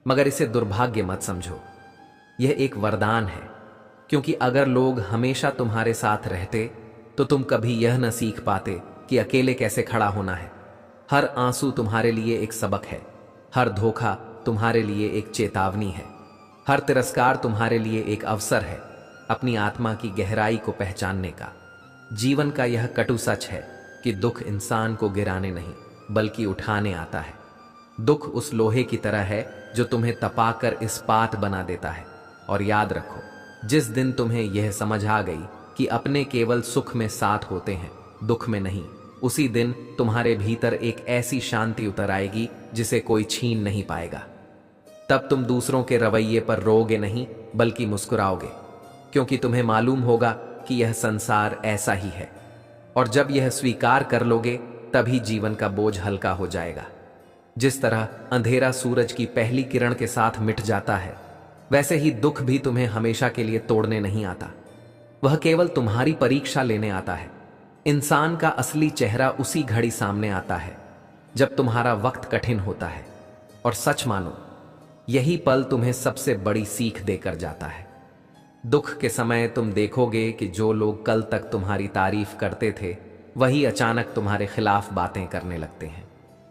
मगर इसे दुर्भाग्य मत समझो, यह एक वरदान है, क्योंकि अगर लोग हमेशा तुम्हारे साथ रहते तो तुम कभी यह न सीख पाते कि अकेले कैसे खड़ा होना है। हर आंसू तुम्हारे लिए एक सबक है, हर धोखा तुम्हारे लिए एक चेतावनी है, हर तिरस्कार तुम्हारे लिए एक अवसर है अपनी आत्मा की गहराई को पहचानने का। जीवन का यह कटु सच है कि दुख इंसान को गिराने नहीं बल्कि उठाने आता है। दुख उस लोहे की तरह है जो तुम्हें तपाकर इस्पात बना देता है। और याद रखो, जिस दिन तुम्हें यह समझ आ गई कि अपने केवल सुख में साथ होते हैं, दुख में नहीं, उसी दिन तुम्हारे भीतर एक ऐसी शांति उतर आएगी जिसे कोई छीन नहीं पाएगा। तब तुम दूसरों के रवैये पर रोओगे नहीं बल्कि मुस्कुराओगे, क्योंकि तुम्हें मालूम होगा कि यह संसार ऐसा ही है। और जब यह स्वीकार कर लोगे, तभी जीवन का बोझ हल्का हो जाएगा। जिस तरह अंधेरा सूरज की पहली किरण के साथ मिट जाता है, वैसे ही दुख भी तुम्हें हमेशा के लिए तोड़ने नहीं आता। वह केवल तुम्हारी परीक्षा लेने आता है। इंसान का असली चेहरा उसी घड़ी सामने आता है जब तुम्हारा वक्त कठिन होता है। और सच मानो, यही पल तुम्हें सबसे बड़ी सीख देकर जाता है। दुख के समय तुम देखोगे कि जो लोग कल तक तुम्हारी तारीफ करते थे, वही अचानक तुम्हारे खिलाफ बातें करने लगते हैं।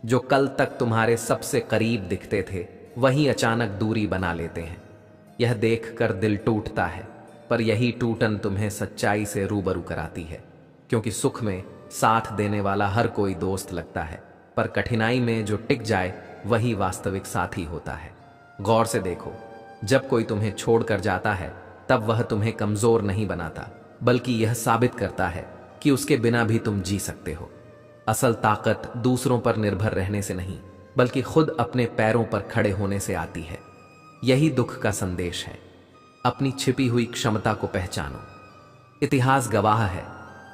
जो कल तक तुम्हारे सबसे करीब दिखते थे, वही अचानक दूरी बना लेते हैं। यह देखकर दिल टूटता है, पर यही टूटन तुम्हें सच्चाई से रूबरू कराती है, क्योंकि सुख में साथ देने वाला हर कोई दोस्त लगता है, पर कठिनाई में जो टिक जाए वही वास्तविक साथी होता है। गौर से देखो, जब कोई तुम्हें छोड़कर जाता है, तब वह तुम्हें कमजोर नहीं बनाता, बल्कि यह साबित करता है कि उसके बिना भी तुम जी सकते हो। असल ताकत दूसरों पर निर्भर रहने से नहीं, बल्कि खुद अपने पैरों पर खड़े होने से आती है। यही दुख का संदेश है। अपनी छिपी हुई क्षमता को पहचानो। इतिहास गवाह है,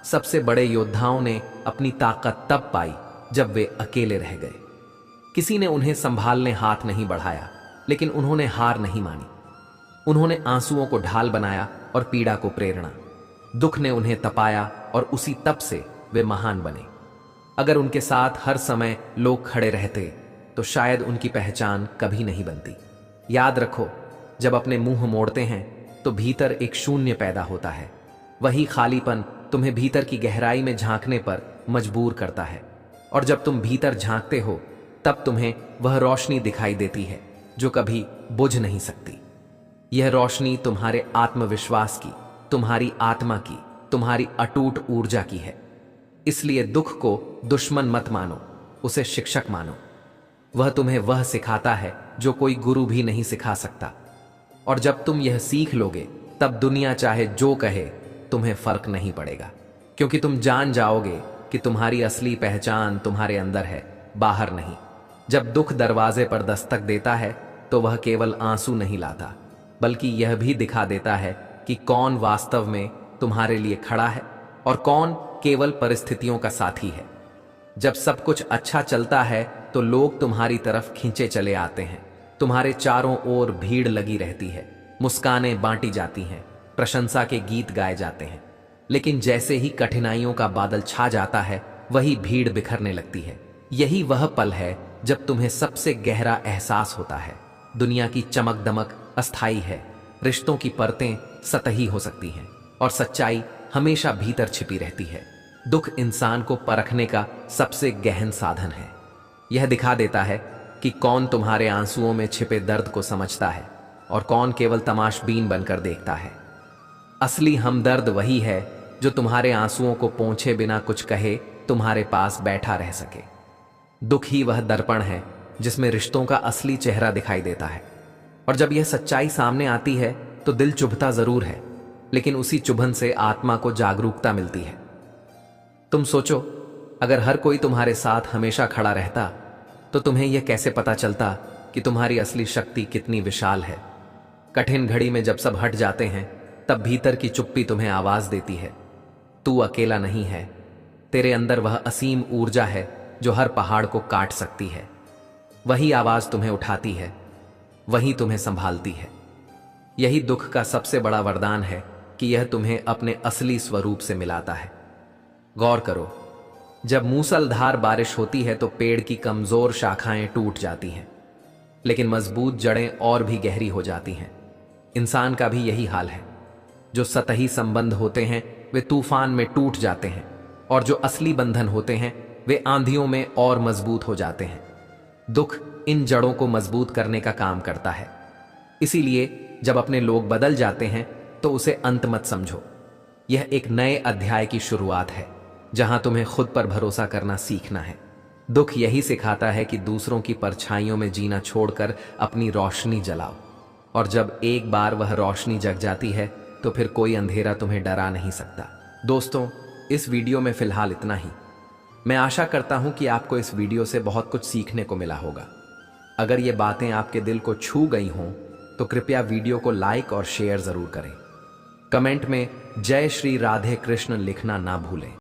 सबसे बड़े योद्धाओं ने अपनी ताकत तब पाई जब वे अकेले रह गए। किसी ने उन्हें संभालने हाथ नहीं बढ़ाया, लेकिन उन्होंने हार नहीं मानी। उन्होंने आंसुओं को ढाल बनाया और पीड़ा को प्रेरणा। दुख ने उन्हें तपाया और उसी तप से वे महान बने। अगर उनके साथ हर समय लोग खड़े रहते, तो शायद उनकी पहचान कभी नहीं बनती। याद रखो, जब अपने मुंह मोड़ते हैं तो भीतर एक शून्य पैदा होता है। वही खालीपन तुम्हें भीतर की गहराई में झांकने पर मजबूर करता है। और जब तुम भीतर झांकते हो, तब तुम्हें वह रोशनी दिखाई देती है जो कभी बुझ नहीं सकती। यह रोशनी तुम्हारे आत्मविश्वास की, तुम्हारी आत्मा की, तुम्हारी अटूट ऊर्जा की है। इसलिए दुख को दुश्मन मत मानो, उसे शिक्षक मानो। वह तुम्हें वह सिखाता है जो कोई गुरु भी नहीं सिखा सकता। और जब तुम यह सीख लोगे, तब दुनिया चाहे जो कहे, तुम्हें फर्क नहीं पड़ेगा, क्योंकि तुम जान जाओगे कि तुम्हारी असली पहचान तुम्हारे अंदर है, बाहर नहीं। जब दुख दरवाजे पर दस्तक देता है, तो वह केवल आंसू नहीं लाता, बल्कि यह भी दिखा देता है कि कौन वास्तव में तुम्हारे लिए खड़ा है और कौन केवल परिस्थितियों का साथी है। जब सब कुछ अच्छा चलता है, तो लोग तुम्हारी तरफ खींचे चले आते हैं। तुम्हारे चारों ओर भीड़ लगी रहती है, मुस्कानें बांटी जाती हैं, प्रशंसा के गीत गाए जाते हैं। लेकिन जैसे ही कठिनाइयों का बादल छा जाता है, वही भीड़ बिखरने लगती है। यही वह पल है जब तुम्हें सबसे गहरा एहसास होता है, दुनिया की चमक दमक अस्थाई है, रिश्तों की परतें सतही हो सकती हैं और सच्चाई हमेशा भीतर छिपी रहती है। दुख इंसान को परखने का सबसे गहन साधन है। यह दिखा देता है कि कौन तुम्हारे आंसुओं में छिपे दर्द को समझता है और कौन केवल तमाशबीन बनकर देखता है। असली हमदर्द वही है जो तुम्हारे आंसुओं को पोंछे बिना कुछ कहे तुम्हारे पास बैठा रह सके। दुख ही वह दर्पण है जिसमें रिश्तों का असली चेहरा दिखाई देता है, और जब यह सच्चाई सामने आती है तो दिल चुभता जरूर है, लेकिन उसी चुभन से आत्मा को जागरूकता मिलती है। तुम सोचो, अगर हर कोई तुम्हारे साथ हमेशा खड़ा रहता तो तुम्हें यह कैसे पता चलता कि तुम्हारी असली शक्ति कितनी विशाल है। कठिन घड़ी में जब सब हट जाते हैं, तब भीतर की चुप्पी तुम्हें आवाज देती है, तू अकेला नहीं है। तेरे अंदर वह असीम ऊर्जा है जो हर पहाड़ को काट सकती है। वही आवाज तुम्हें उठाती है, वही तुम्हें संभालती है। यही दुख का सबसे बड़ा वरदान है कि यह तुम्हें अपने असली स्वरूप से मिलाता है। गौर करो, जब मूसलधार बारिश होती है तो पेड़ की कमजोर शाखाएं टूट जाती हैं, लेकिन मजबूत जड़ें और भी गहरी हो जाती हैं। इंसान का भी यही हाल है। जो सतही संबंध होते हैं वे तूफान में टूट जाते हैं, और जो असली बंधन होते हैं वे आंधियों में और मजबूत हो जाते हैं। दुख इन जड़ों को मजबूत करने का काम करता है। इसीलिए जब अपने लोग बदल जाते हैं तो उसे अंत मत समझो। यह एक नए अध्याय की शुरुआत है जहां तुम्हें खुद पर भरोसा करना सीखना है। दुख यही सिखाता है कि दूसरों की परछाइयों में जीना छोड़कर अपनी रोशनी जलाओ, और जब एक बार वह रोशनी जग जाती है तो फिर कोई अंधेरा तुम्हें डरा नहीं सकता। दोस्तों, इस वीडियो में फिलहाल इतना ही। मैं आशा करता हूं कि आपको इस वीडियो से बहुत कुछ सीखने को मिला होगा। अगर ये बातें आपके दिल को छू गई हों तो कृपया वीडियो को लाइक और शेयर जरूर करें। कमेंट में जय श्री राधे कृष्ण लिखना ना भूलें।